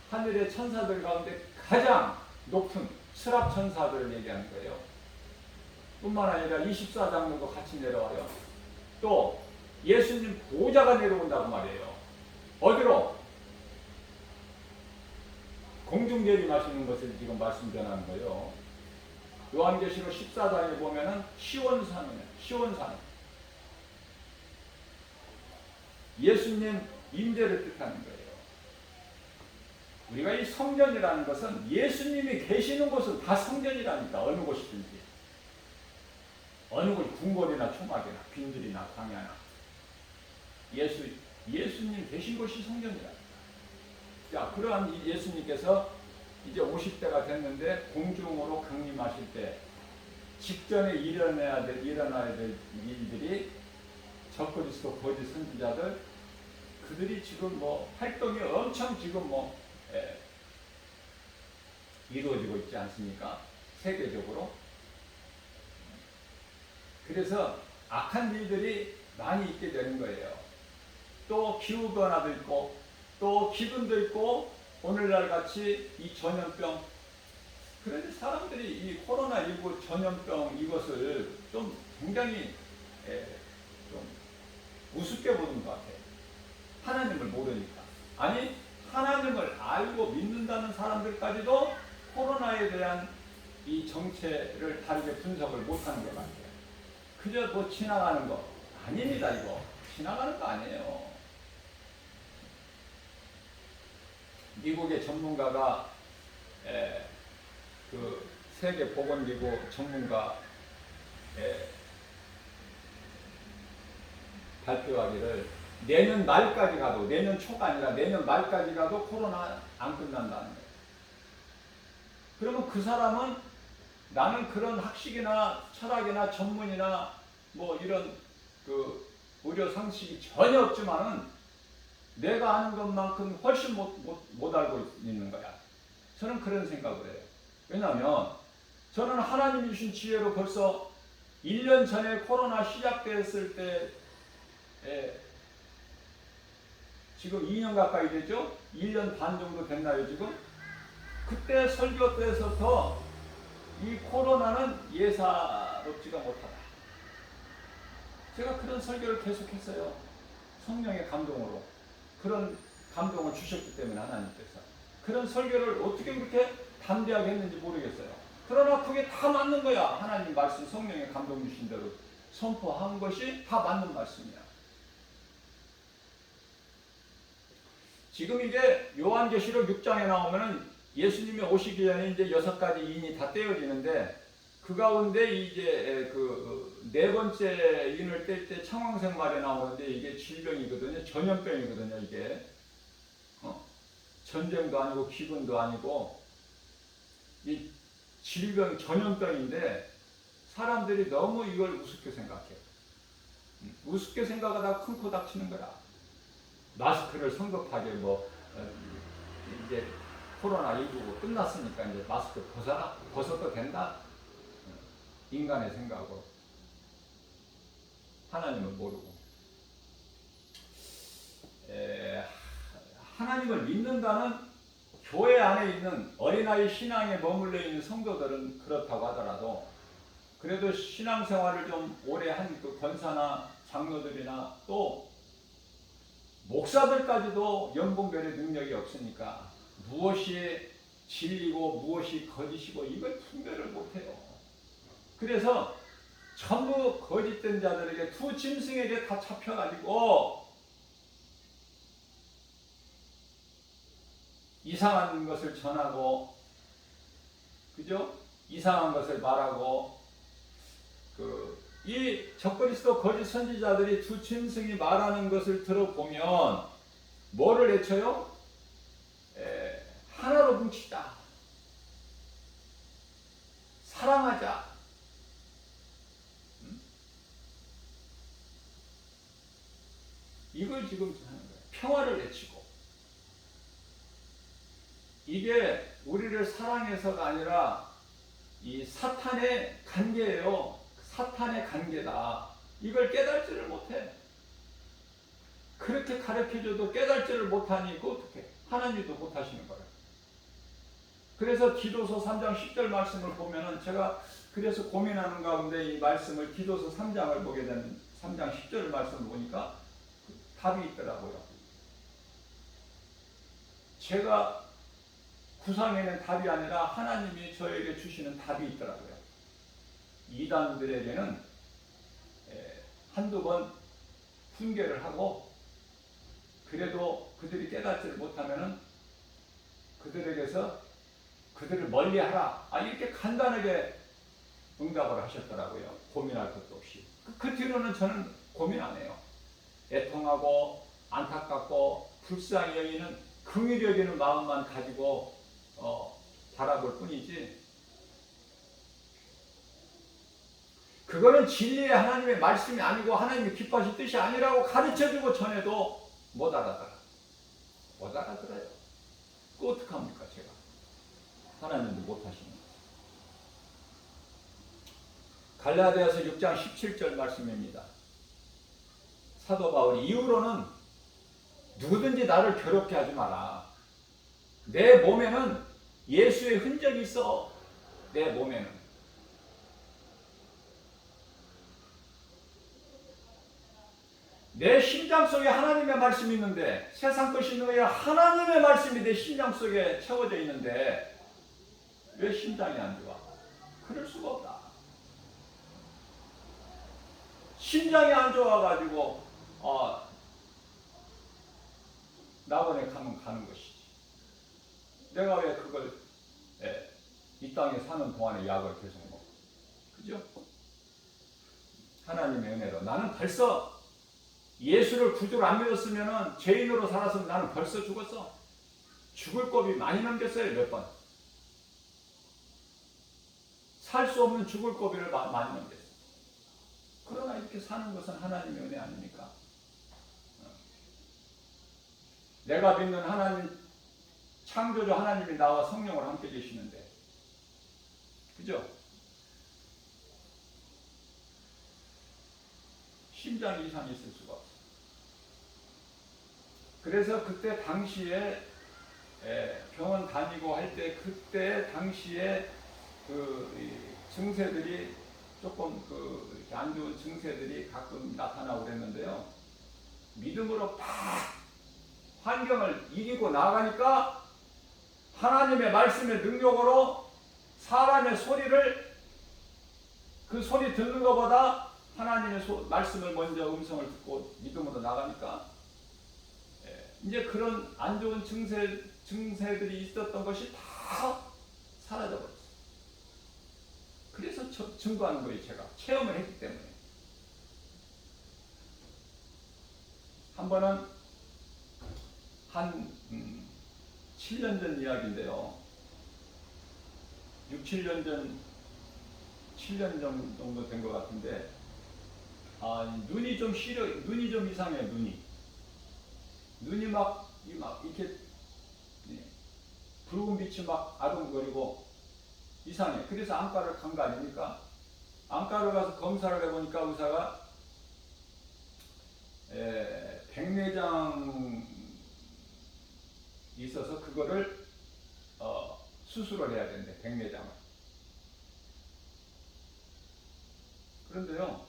[SPEAKER 1] 하늘의 천사들 가운데 가장 높은 스랍 천사들을 얘기하는 거예요. 뿐만 아니라 24장로도 같이 내려와요. 또 예수님 보좌가 내려온다고 말이에요. 어디로? 공중 재림하시는 것을 지금 말씀 전하는 거예요. 요한계시록 14장에 보면은 시온산이에요. 시온산. 예수님 임재를 뜻하는 거예요. 우리가 이 성전이라는 것은 예수님이 계시는 곳은 다 성전이라니까. 어느 곳이든지. 어느 곳 궁궐이나 초막이나 빈들이나 광야나 예수님 계신 곳이 성전이라니까. 자, 그러한 예수님께서 이제 50대가 됐는데 공중으로 강림하실 때 직전에 일어나야 될 일들이 적그리스도 거짓 선지자들 그들이 지금 활동이 엄청 지금 이루어지고 있지 않습니까? 세계적으로. 그래서 악한 일들이 많이 있게 되는 거예요. 또 기후변화도 있고 또 기근도 있고 오늘날 같이 이 전염병. 그런데 사람들이 이 코로나19 전염병 이것을 좀 굉장히 좀 우습게 보는 것 같아요. 하나님을 모르니까. 아니 하나님을 알고 믿는다는 사람들까지도 코로나에 대한 이 정체를 다르게 분석을 못하는 것 같아요. 그저 지나가는 거 아닙니다. 이거 지나가는 거 아니에요. 미국의 전문가가 그 세계보건기구 전문가 발표하기를 내년 말까지 가도 내년 초가 아니라 내년 말까지 가도 코로나 안 끝난다는 거예요. 그러면 그 사람은 나는 그런 학식이나 철학이나 전문이나 이런 그 의료 상식이 전혀 없지만은 내가 아는 것만큼 훨씬 못 알고 있는 거야. 저는 그런 생각을 해요. 왜냐하면 저는 하나님이 주신 지혜로 벌써 1년 전에 코로나 시작됐을 때 지금 2년 가까이 되죠? 1년 반 정도 됐나요 지금? 그때 설교 때서부터 이 코로나는 예사롭지가 못하다. 제가 그런 설교를 계속했어요. 성령의 감동으로. 그런 감동을 주셨기 때문에 하나님께서. 그런 설교를 어떻게 그렇게 담대하게 했는지 모르겠어요. 그러나 그게 다 맞는 거야. 하나님 말씀 성령의 감동 주신 대로 선포한 것이 다 맞는 말씀이야. 지금 이제 요한계시록 6장에 나오면은 예수님이 오시기 전에 이제 6가지 인이 다 떼어지는데 그 가운데 이제 그 네 번째 인을 뗄 때 창왕생말에 나오는데 이게 질병이거든요. 전염병이거든요. 이게 전쟁도 아니고 기근도 아니고 이 질병 전염병인데 사람들이 너무 이걸 우습게 생각해요. 우습게 생각하다가 큰 코 닥치는 거야. 마스크를 성급하게 이제 코로나19 끝났으니까 이제 마스크 벗어도 된다. 인간의 생각으로 하나님을 모르고 하나님을 믿는다는 교회 안에 있는 어린아이 신앙에 머물러 있는 성도들은 그렇다고 하더라도 그래도 신앙생활을 좀 오래 한 그 권사나 장로들이나 또 목사들까지도 연봉별의 능력이 없으니까 무엇이 진리고 무엇이 거짓이고 이걸 분별을 못해요. 그래서 전부 거짓된 자들에게 두 짐승에게 다 잡혀가지고 이상한 것을 전하고 그죠? 이상한 것을 말하고 이 적그리스도 거짓 선지자들이 두 짐승이 말하는 것을 들어보면 뭐를 외쳐요? 하나로 뭉치자. 사랑하자. 이걸 지금 하는 거예요. 평화를 외치고 이게 우리를 사랑해서가 아니라 이 사탄의 관계예요. 사탄의 관계다. 이걸 깨달지를 못해. 그렇게 가르쳐줘도 깨달지를 못하니 그 어떻게 하나님도 못하시는 거예요. 그래서 디도서 3장 10절 말씀을 보면은 제가 그래서 고민하는 가운데 이 말씀을 디도서 3장을 보게 되는 3장 10절 말씀을 보니까 답이 있더라고요. 제가 구상에는 답이 아니라 하나님이 저에게 주시는 답이 있더라고요. 이단들에게는 한두 번 훈계를 하고 그래도 그들이 깨닫지를 못하면은 그들에게서 그들을 멀리하라. 이렇게 간단하게 응답을 하셨더라고요. 고민할 것도 없이. 그 뒤로는 저는 고민 안 해요. 애통하고 안타깝고 불쌍히 여기는 긍휼히 여기는 마음만 가지고 바라볼 뿐이지. 그거는 진리의 하나님의 말씀이 아니고 하나님의 기뻐하신 뜻이 아니라고 가르쳐주고 전해도 못 알아들어요. 못 알아들어요. 그 어떡합니까 제가. 하나님도 못하시는 거예요. 갈라디아서 6장 17절 말씀입니다. 사도 바울이 이후로는 누구든지 나를 괴롭게 하지 마라. 내 몸에는 예수의 흔적이 있어. 내 몸에는. 내 심장 속에 하나님의 말씀이 있는데 세상 것이 있는 게 아니라 하나님의 말씀이 내 심장 속에 채워져 있는데 왜 심장이 안 좋아? 그럴 수가 없다. 심장이 안 좋아가지고 낙원에 가면 가는 것이지. 내가 왜 그걸 이 땅에 사는 동안에 약을 계속 먹어? 그죠? 하나님의 은혜로 나는 벌써 예수를 구주로 안 믿었으면 죄인으로 살았으면 나는 벌써 죽었어. 죽을 겁이 많이 남겼어요. 몇 번. 살 수 없는 죽을 고비를 많이 넘겼어요. 그러나 이렇게 사는 것은 하나님의 은혜 아닙니까? 내가 믿는 하나님, 창조주 하나님이 나와 성령을 함께 계시는데, 그죠? 심장 이상이 있을 수가 없어. 그래서 그때 당시에 병원 다니고 할 때 그때 당시에 그 증세들이 조금 안 좋은 증세들이 가끔 나타나고 그랬는데요. 믿음으로 팍 환경을 이기고 나가니까 하나님의 말씀의 능력으로 사람의 소리를 그 소리 듣는 것보다 하나님의 말씀을 먼저 음성을 듣고 믿음으로 나가니까 이제 그런 안 좋은 증세들이 있었던 것이 다 사라져버렸어요. 그래서 증거하는 거예요. 제가 체험을 했기 때문에. 한 번은 한 7년 전 이야기인데요. 6, 7년 전 7년 정도 된 것 같은데 눈이 좀 시려, 눈이 좀 이상해요. 눈이 막 이렇게 붉은 빛이 막 아동거리고 이상해. 그래서 안과를 간 거 아닙니까? 안과를 가서 검사를 해보니까 의사가 백내장 있어서 그거를 수술을 해야 된대. 백내장을. 그런데요,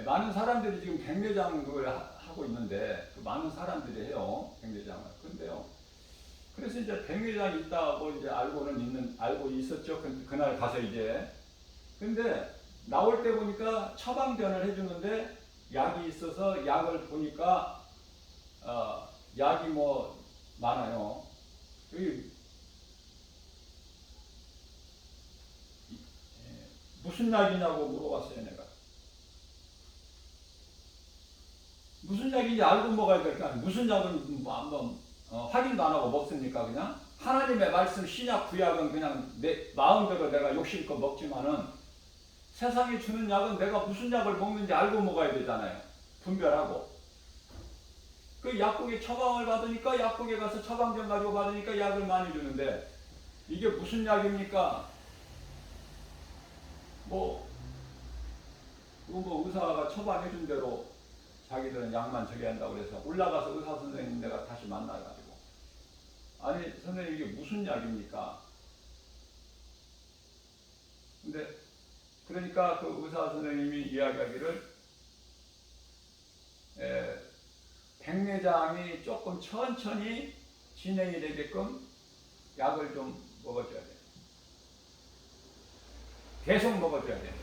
[SPEAKER 1] 많은 사람들이 지금 백내장을 하고 있는데 많은 사람들이 해요. 백내장을. 그런데요, 그래서 이제 백내장이 있다고 이제 알고 있었죠. 그날 가서 이제. 근데 나올 때 보니까 처방전을 해주는데 약이 있어서 약을 보니까 약이 뭐 많아요. 여기 무슨 약이냐고 물어봤어요. 내가. 무슨 약인지 알고 먹어야 될 거 아니에요. 무슨 약은 뭐 한번 확인도 안 하고 먹습니까? 그냥 하나님의 말씀 신약 구약은 그냥 내 마음대로 내가 욕심껏 먹지만은 세상이 주는 약은 내가 무슨 약을 먹는지 알고 먹어야 되잖아요. 분별하고. 그 약국에 처방을 받으니까 약국에 가서 처방전 가지고 받으니까 약을 많이 주는데 이게 무슨 약입니까? 뭐 의사가 처방해 준 대로 자기들은 약만 처리한다고 그래서 올라가서 의사 선생님 내가 다시 만나가지고 아니 선생님 이게 무슨 약입니까? 근데 그러니까 그 의사 선생님이 이야기하기를 백내장이 조금 천천히 진행이 되게끔 약을 좀 먹어줘야 돼. 계속 먹어줘야 돼.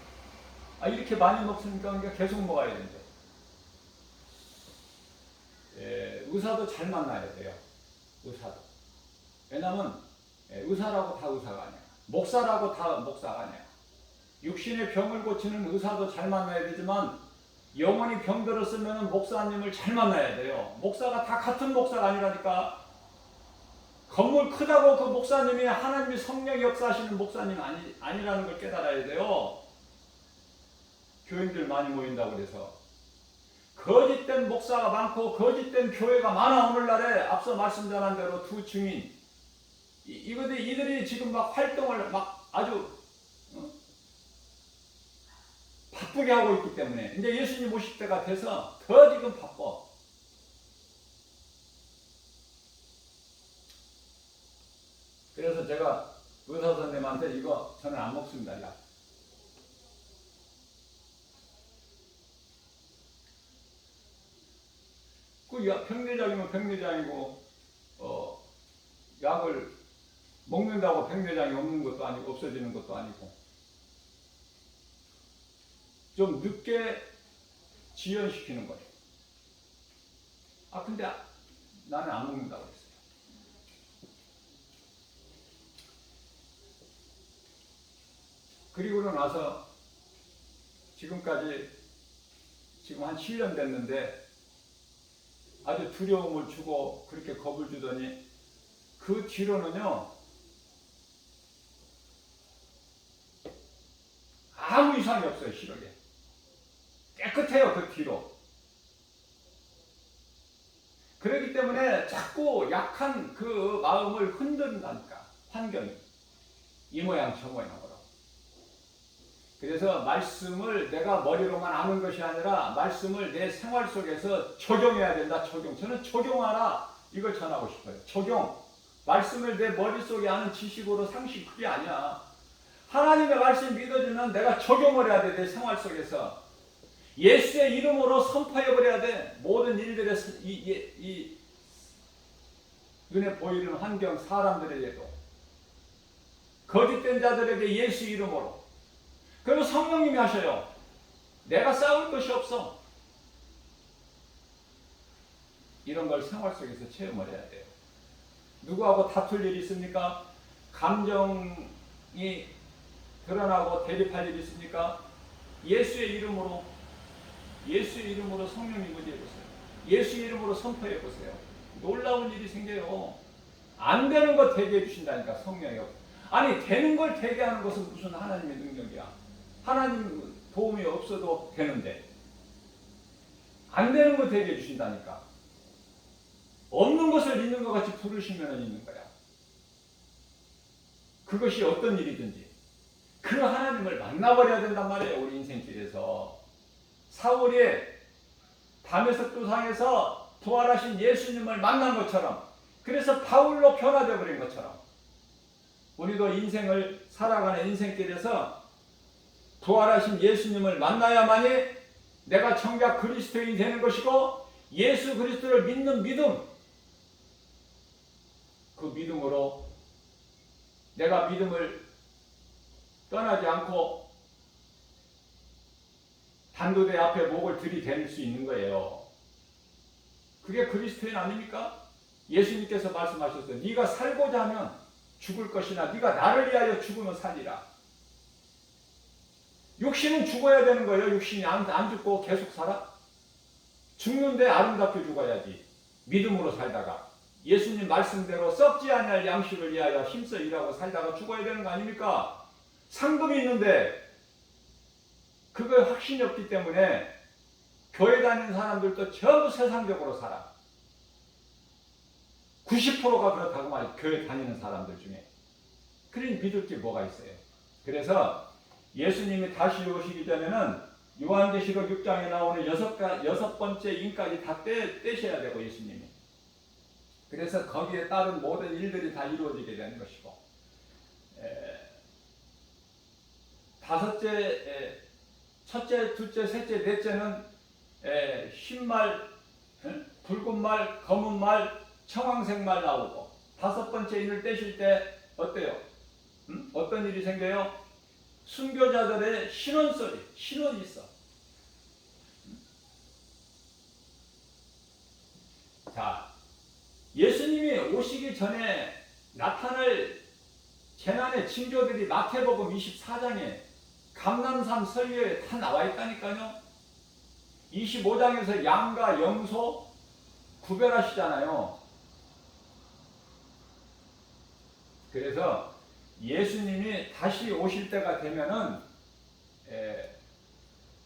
[SPEAKER 1] 아 이렇게 많이 먹으니까 그러니까 계속 먹어야 된대. 의사도 잘 만나야 돼요. 의사도. 왜냐면 의사라고 다 의사가 아니야. 목사라고 다 목사가 아니야. 육신의 병을 고치는 의사도 잘 만나야 되지만 영원히 병들었으면 목사님을 잘 만나야 돼요. 목사가 다 같은 목사가 아니라니까. 건물 크다고 그 목사님이 하나님의 성령이 역사하시는 목사님 아니라는 걸 깨달아야 돼요. 교인들 많이 모인다고 그래서. 거짓된 목사가 많고 거짓된 교회가 많아. 오늘날에 앞서 말씀드린 대로 두 증인 이들이 지금 막 활동을 막 아주 바쁘게 하고 있기 때문에 이제 예수님 오실 때가 돼서 더 지금 바빠. 그래서 제가 의사 선생님한테 이거 저는 안 먹습니다. 약. 그 백내장이면 백내장이고 약을 먹는다고 백내장이 없는 것도 아니고 없어지는 것도 아니고 좀 늦게 지연시키는 거죠. 아 근데 나는 안 먹는다고 했어요. 그리고 나서 지금까지 지금 한 7년 됐는데 아주 두려움을 주고 그렇게 겁을 주더니 그 뒤로는요 아무 이상이 없어요. 시력에 깨끗해요. 그 뒤로. 그렇기 때문에 자꾸 약한 그 마음을 흔든다니까. 환경이 이 모양 저 모양으로. 그래서 말씀을 내가 머리로만 아는 것이 아니라 말씀을 내 생활 속에서 적용해야 된다. 적용. 저는 적용하라 이걸 전하고 싶어요. 적용. 말씀을 내 머릿속에 아는 지식으로 상식 그게 아니야. 하나님의 말씀 믿어주면 내가 적용을 해야 돼. 내 생활 속에서. 예수의 이름으로 선포해버려야 돼. 모든 일들의 이 눈에 보이는 환경 사람들에게도 거짓된 자들에게 예수 이름으로. 그리고 성령님이 하셔요. 내가 싸울 것이 없어. 이런 걸 생활 속에서 체험을 해야 돼요. 누구하고 다툴 일이 있습니까? 감정이 드러나고 대립할 일이 있습니까? 예수의 이름으로 성령님 의지해보세요. 예수의 이름으로 선포해보세요. 놀라운 일이 생겨요. 안 되는 거 되게 해주신다니까. 성령이. 아니 되는 걸 되게 하는 것은 무슨 하나님의 능력이야. 하나님 도움이 없어도 되는데 안 되는 거 되게 해주신다니까. 없는 것을 있는 것 같이 부르시면 있는 거야. 그것이 어떤 일이든지 그 하나님을 만나버려야 된단 말이에요. 우리 인생길에서. 사울이 다메섹 도상에서 부활하신 예수님을 만난 것처럼, 그래서 바울로 변화되어 버린 것처럼 우리도 인생을 살아가는 인생길에서 부활하신 예수님을 만나야만이 내가 정작 그리스도인이 되는 것이고, 예수 그리스도를 믿는 믿음, 그 믿음으로 내가 믿음을 떠나지 않고 단도대 앞에 목을 들이댈 수 있는 거예요. 그게 그리스도인 아닙니까? 예수님께서 말씀하셨어요. 네가 살고자 하면 죽을 것이나 네가 나를 위하여 죽으면 살리라. 육신은 죽어야 되는 거예요. 육신이 안 죽고 계속 살아? 죽는데 아름답게 죽어야지. 믿음으로 살다가 예수님 말씀대로 썩지 아니할 양식을 위하여 힘써 일하고 살다가 죽어야 되는 거 아닙니까? 상급이 있는데 그거에 확신이 없기 때문에 교회 다니는 사람들도 전부 세상적으로 살아. 90%가 그렇다고 말이에요. 교회 다니는 사람들 중에. 그러니 믿을 게 뭐가 있어요. 그래서 예수님이 다시 오시기 전에는 요한계시록 6장에 나오는 여섯 번째 인까지 다 떼셔야 되고 예수님이. 그래서 거기에 따른 모든 일들이 다 이루어지게 되는 것이고, 첫째, 둘째, 셋째, 넷째는 흰 말, 붉은 말, 검은 말, 청황색 말 나오고, 다섯 번째 인을 떼실 때 어때요? 어떤 일이 생겨요? 순교자들의 신원소리, 신원이 있어. 자, 예수님이 오시기 전에 나타날 재난의 징조들이 마태복음 24장에 감람산 설교에 다 나와 있다니까요. 25장에서 양과 염소 구별하시잖아요. 그래서 예수님이 다시 오실 때가 되면은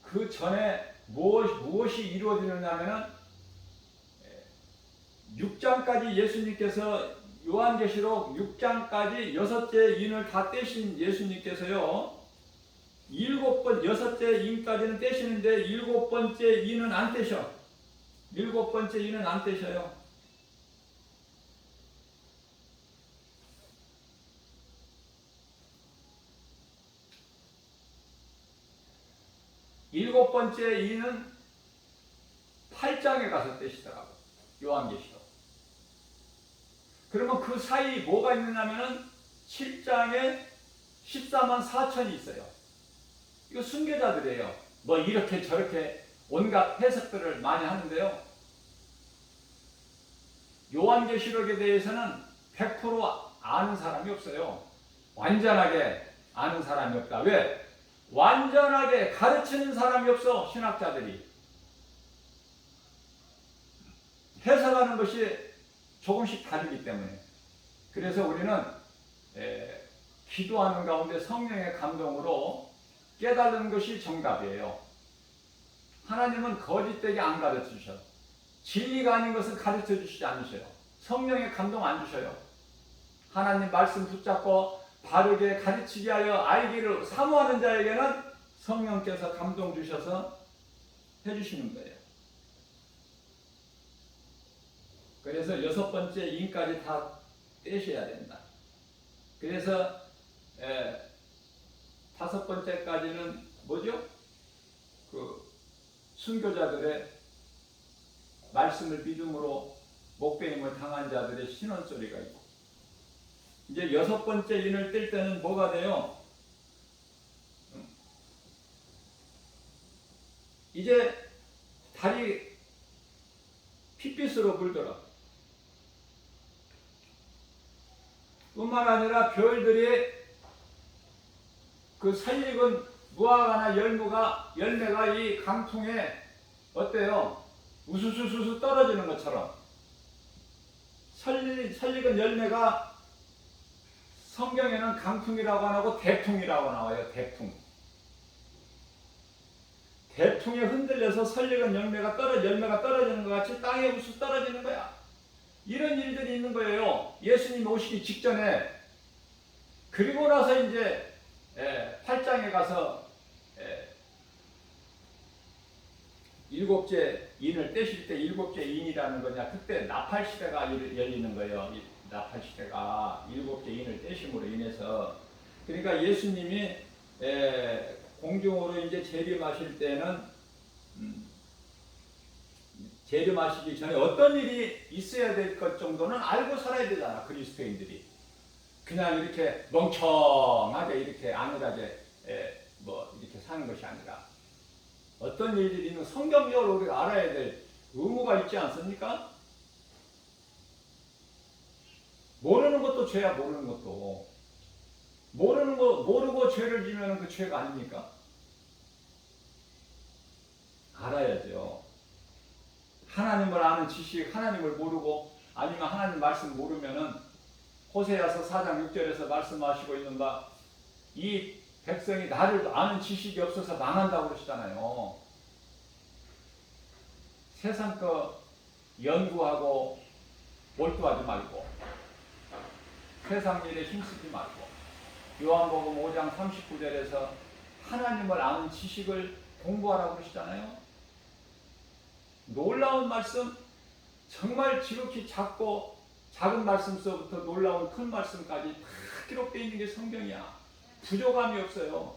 [SPEAKER 1] 그 전에 무엇이 이루어지느냐면은 6장까지 예수님께서 요한계시록 6장까지 여섯째 인을 다 떼신 예수님께서요, 여섯째 인까지는 떼시는데 일곱 번째 인은 안 떼셔. 일곱 번째 인은 안 떼셔요. 일곱 번째 인은 8장에 가서 떼시더라고요. 요한계시록. 그러면 그 사이 뭐가 있느냐면은 7장에 14만 4천이 있어요. 이거 순교자들이에요. 뭐 이렇게 저렇게 온갖 해석들을 많이 하는데요. 요한계시록에 대해서는 100% 아는 사람이 없어요. 완전하게 아는 사람이 없다. 왜? 완전하게 가르치는 사람이 없어. 신학자들이. 해석하는 것이 조금씩 다르기 때문에. 그래서 우리는 기도하는 가운데 성령의 감동으로 깨달은 것이 정답이에요. 하나님은 거짓되게 안 가르쳐 주셔요. 진리가 아닌 것은 가르쳐 주시지 않으셔요. 성령의 감동 안 주셔요. 하나님 말씀 붙잡고 바르게 가르치게 하여 알기를 사모하는 자에게는 성령께서 감동 주셔서 해주시는 거예요. 그래서 여섯 번째 인까지 다 떼셔야 된다. 그래서 다섯 번째까지는 뭐죠? 그 순교자들의 말씀을 믿음으로 목배임을 당한 자들의 신원소리가 있고, 이제 여섯 번째 인을 뗄 때는 뭐가 돼요? 이제 달이 핏빛으로 물들어. 뿐만 아니라 별들이 그 설익은 무화과나 열매가 이 강통에 어때요? 우수수수수 떨어지는 것처럼. 설익은 열매가 성경에는 강풍이라고 안 하고 대풍이라고 나와요. 대풍. 대풍에 흔들려서 설익은 열매가 떨어지는 것 같이 땅에 우수 떨어지는 거야. 이런 일들이 있는 거예요. 예수님 오시기 직전에. 그리고 나서 이제 8장에 가서 일곱째 인을 떼실 때 일곱째 인이라는 거냐, 그때 나팔시대가 열리는 거예요. 나팔시대가 일곱째 인을 떼심으로 인해서. 그러니까 예수님이 공중으로 이제 재림하실 때는 재림하시기 전에 어떤 일이 있어야 될 것 정도는 알고 살아야 되잖아. 그리스도인들이 그냥 이렇게 멍청하게 이렇게 안일하게 뭐 이렇게 사는 것이 아니라 어떤 일들이 있는 성경적으로 우리가 알아야 될 의무가 있지 않습니까? 모르는 것도 죄야. 모르는 것도 모르고 죄를 지면 그 죄가 아닙니까? 알아야죠. 하나님을 아는 지식, 하나님을 모르고 아니면 하나님 말씀 모르면은 호세아서 4장 6절에서 말씀하시고 있는 바, 이 백성이 나를 아는 지식이 없어서 망한다고 그러시잖아요. 세상 거 연구하고 몰두하지 말고 세상 일에 힘쓰지 말고 요한복음 5장 39절에서 하나님을 아는 지식을 공부하라고 그러시잖아요. 놀라운 말씀, 정말 지극히 작은 말씀서부터 놀라운 큰 말씀까지 다 기록되어 있는 게 성경이야. 부족함이 없어요.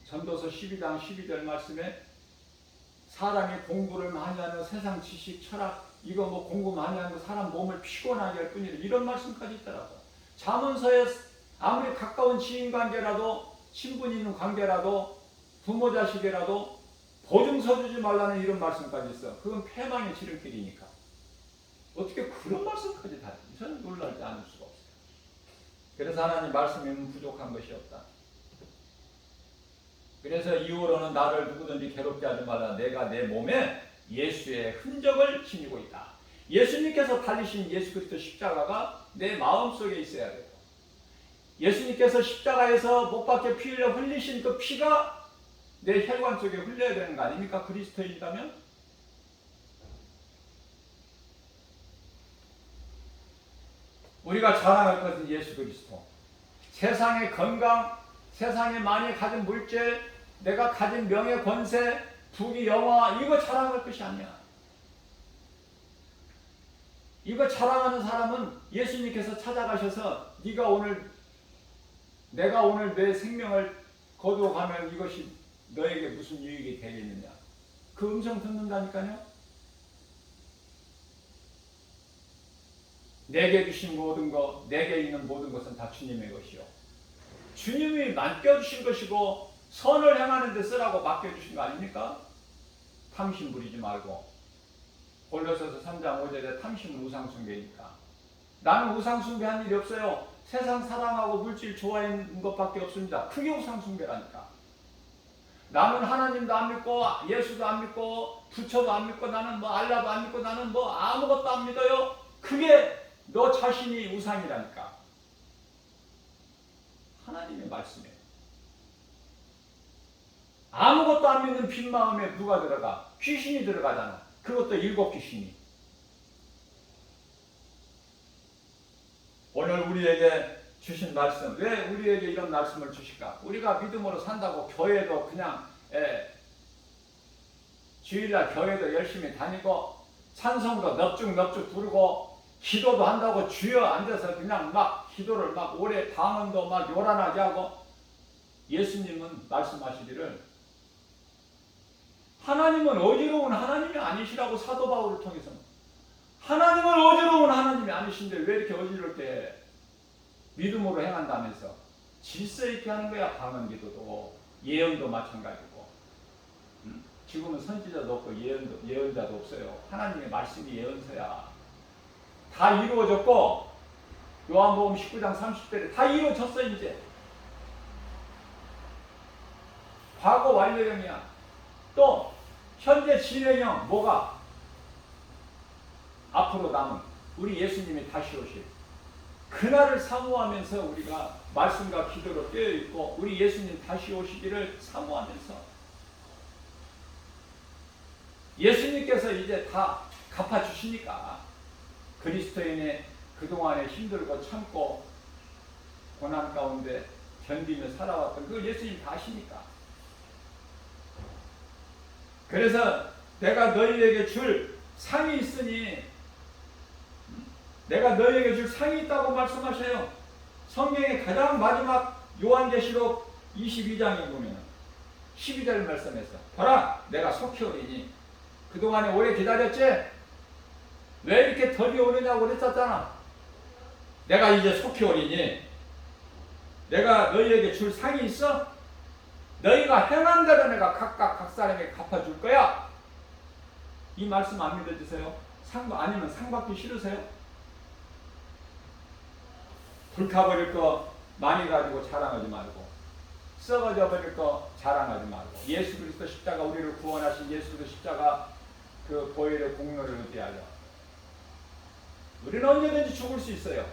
[SPEAKER 1] 전도서 12장 12절 말씀에 사람이 공부를 많이 하는 세상 지식, 철학 이거 뭐 공부 많이 하는 거 사람 몸을 피곤하게 할 뿐이라 이런 말씀까지 있더라고. 잠언서에 아무리 가까운 지인 관계라도 친분 있는 관계라도 부모 자식이라도 보증서 주지 말라는 이런 말씀까지 있어. 그건 패망의 지름길이니까. 어떻게 그런 말씀까지 다 저는 놀라지 않을 수가 없어요. 그래서 하나님 말씀에는 부족한 것이 없다. 그래서 이후로는 나를 누구든지 괴롭게 하지 말라. 내가 내 몸에 예수의 흔적을 지니고 있다. 예수님께서 달리신 예수 그리스도 십자가가 내 마음속에 있어야 돼요. 예수님께서 십자가에서 못 박혀 피 흘려 흘리신 그 피가 내 혈관 속에 흘려야 되는 거 아닙니까? 그리스도인이라면? 우리가 자랑할 것은 예수 그리스도. 세상의 건강, 세상에 많이 가진 물질, 내가 가진 명예, 권세, 부귀, 영화 이거 자랑할 것이 아니야. 이거 자랑하는 사람은 예수님께서 찾아가셔서 내가 오늘 내 생명을 거두어 가면 이것이 너에게 무슨 유익이 되겠느냐. 그 음성 듣는다니까요. 내게 주신 모든 것, 내게 있는 모든 것은 다 주님의 것이요. 주님이 맡겨주신 것이고 선을 행하는 데 쓰라고 맡겨주신 거 아닙니까? 탐심 부리지 말고. 골로새서 3장 5절에 탐심은 우상숭배니까. 나는 우상숭배한 일이 없어요. 세상 사랑하고 물질 좋아하는 것밖에 없습니다. 그게 우상숭배라니까. 나는 하나님도 안 믿고 예수도 안 믿고 부처도 안 믿고 나는 뭐 알라도 안 믿고 나는 뭐 아무것도 안 믿어요. 그게 너 자신이 우상이라니까. 하나님의 말씀이에요. 아무것도 안 믿는 빈 마음에 누가 들어가? 귀신이 들어가잖아. 그것도 7 귀신이. 오늘 우리에게 주신 말씀, 왜 우리에게 이런 말씀을 주실까? 우리가 믿음으로 산다고 교회도 그냥 주일날 교회도 열심히 다니고 찬송도 넙죽넙죽 부르고 기도도 한다고 주여 앉아서 그냥 막 기도를 막 오래 방언도 막 요란하게 하고 예수님은 말씀하시기를 하나님은 어지러운 하나님이 아니시라고 사도 바울을 통해서 하나님은 어지러운 하나님이 아니신데 왜 이렇게 어지럽게 믿음으로 행한다면서 질서 있게 하는 거야. 방언 기도도 예언도 마찬가지고. 지금은 선지자도 없고 예언자도 없어요. 하나님의 말씀이 예언서야. 다 이루어졌고 요한복음 19장 30절에 다 이루어졌어. 이제 과거 완료형이야. 또 현재 진행형 뭐가? 앞으로 남은 우리 예수님이 다시 오실 그날을 사모하면서 우리가 말씀과 기도로 깨어있고 우리 예수님 다시 오시기를 사모하면서 예수님께서 이제 다 갚아주시니까 그리스도인의 그동안에 힘들고 참고 고난 가운데 견디며 살아왔던 그 예수님 다 아시니까. 그래서 내가 너희에게 줄 상이 있으니 내가 너희에게 줄 상이 있다고 말씀하셔요. 성경의 가장 마지막 요한계시록 22장에 보면 12절 말씀에서 봐라 내가 속히 오리니 그동안에 오래 기다렸지? 왜 이렇게 덜이 오느냐고 그랬었잖아. 내가 이제 속히 오리니 내가 너희에게 줄 상이 있어? 너희가 행한 대로 내가 각각 각 사람에게 갚아줄 거야. 이 말씀 안 믿어지세요? 아니면 상 받기 싫으세요? 불타버릴 거 많이 가지고 자랑하지 말고 썩어져 버릴 거 자랑하지 말고 예수 그리스도 십자가 우리를 구원하신 예수 그리스도 십자가 그 보혈의 공로를 의지하여 우리는 언제든지 죽을 수 있어요.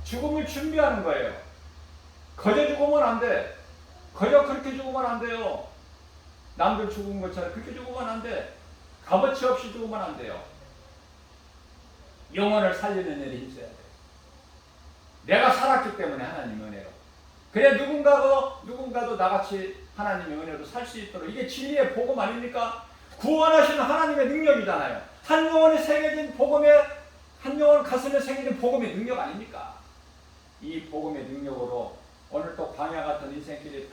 [SPEAKER 1] 죽음을 준비하는 거예요. 거저 죽으면 안 돼. 거저 그렇게 죽으면 안 돼요. 남들 죽은 것처럼 그렇게 죽으면 안 돼. 값어치 없이 죽으면 안 돼요. 영혼을 살리는 일에 힘써야 돼요. 내가 살았기 때문에 하나님의 은혜로. 그래 누군가도 나같이 하나님의 은혜로 살 수 있도록, 이게 진리의 복음 아닙니까? 구원하시는 하나님의 능력이잖아요. 한 영혼이 새겨진 복음의, 한 영혼 가슴에 새겨진 복음의 능력 아닙니까? 이 복음의 능력으로 오늘 또 광야 같은 인생길이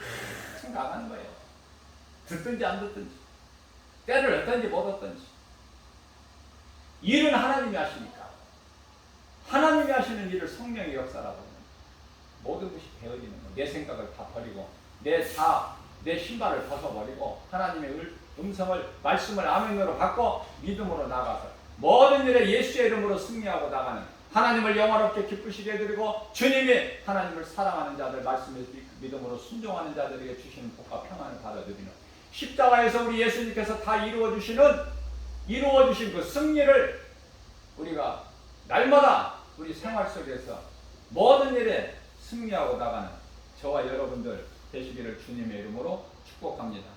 [SPEAKER 1] 탁 나가는 거예요. 듣든지 안 듣든지, 때를 얻든지 못 얻든지. 일은 하나님이 하시니까. 하나님이 하시는 일을 성령의 역사라고 하는, 모든 것이 되어지는 거예요. 내 생각을 다 버리고, 내 신발을 벗어버리고, 하나님의 음성을, 말씀을 아멘으로 받고 믿음으로 나가서 모든 일에 예수의 이름으로 승리하고 나가는, 하나님을 영화롭게 기쁘시게 해드리고 주님이 하나님을 사랑하는 자들, 말씀을 믿음으로 순종하는 자들에게 주시는 복과 평안을 받아들이는, 십자가에서 우리 예수님께서 다 이루어주신 그 승리를 우리가 날마다 우리 생활 속에서 모든 일에 승리하고 나가는 저와 여러분들 되시기를 주님의 이름으로 축복합니다.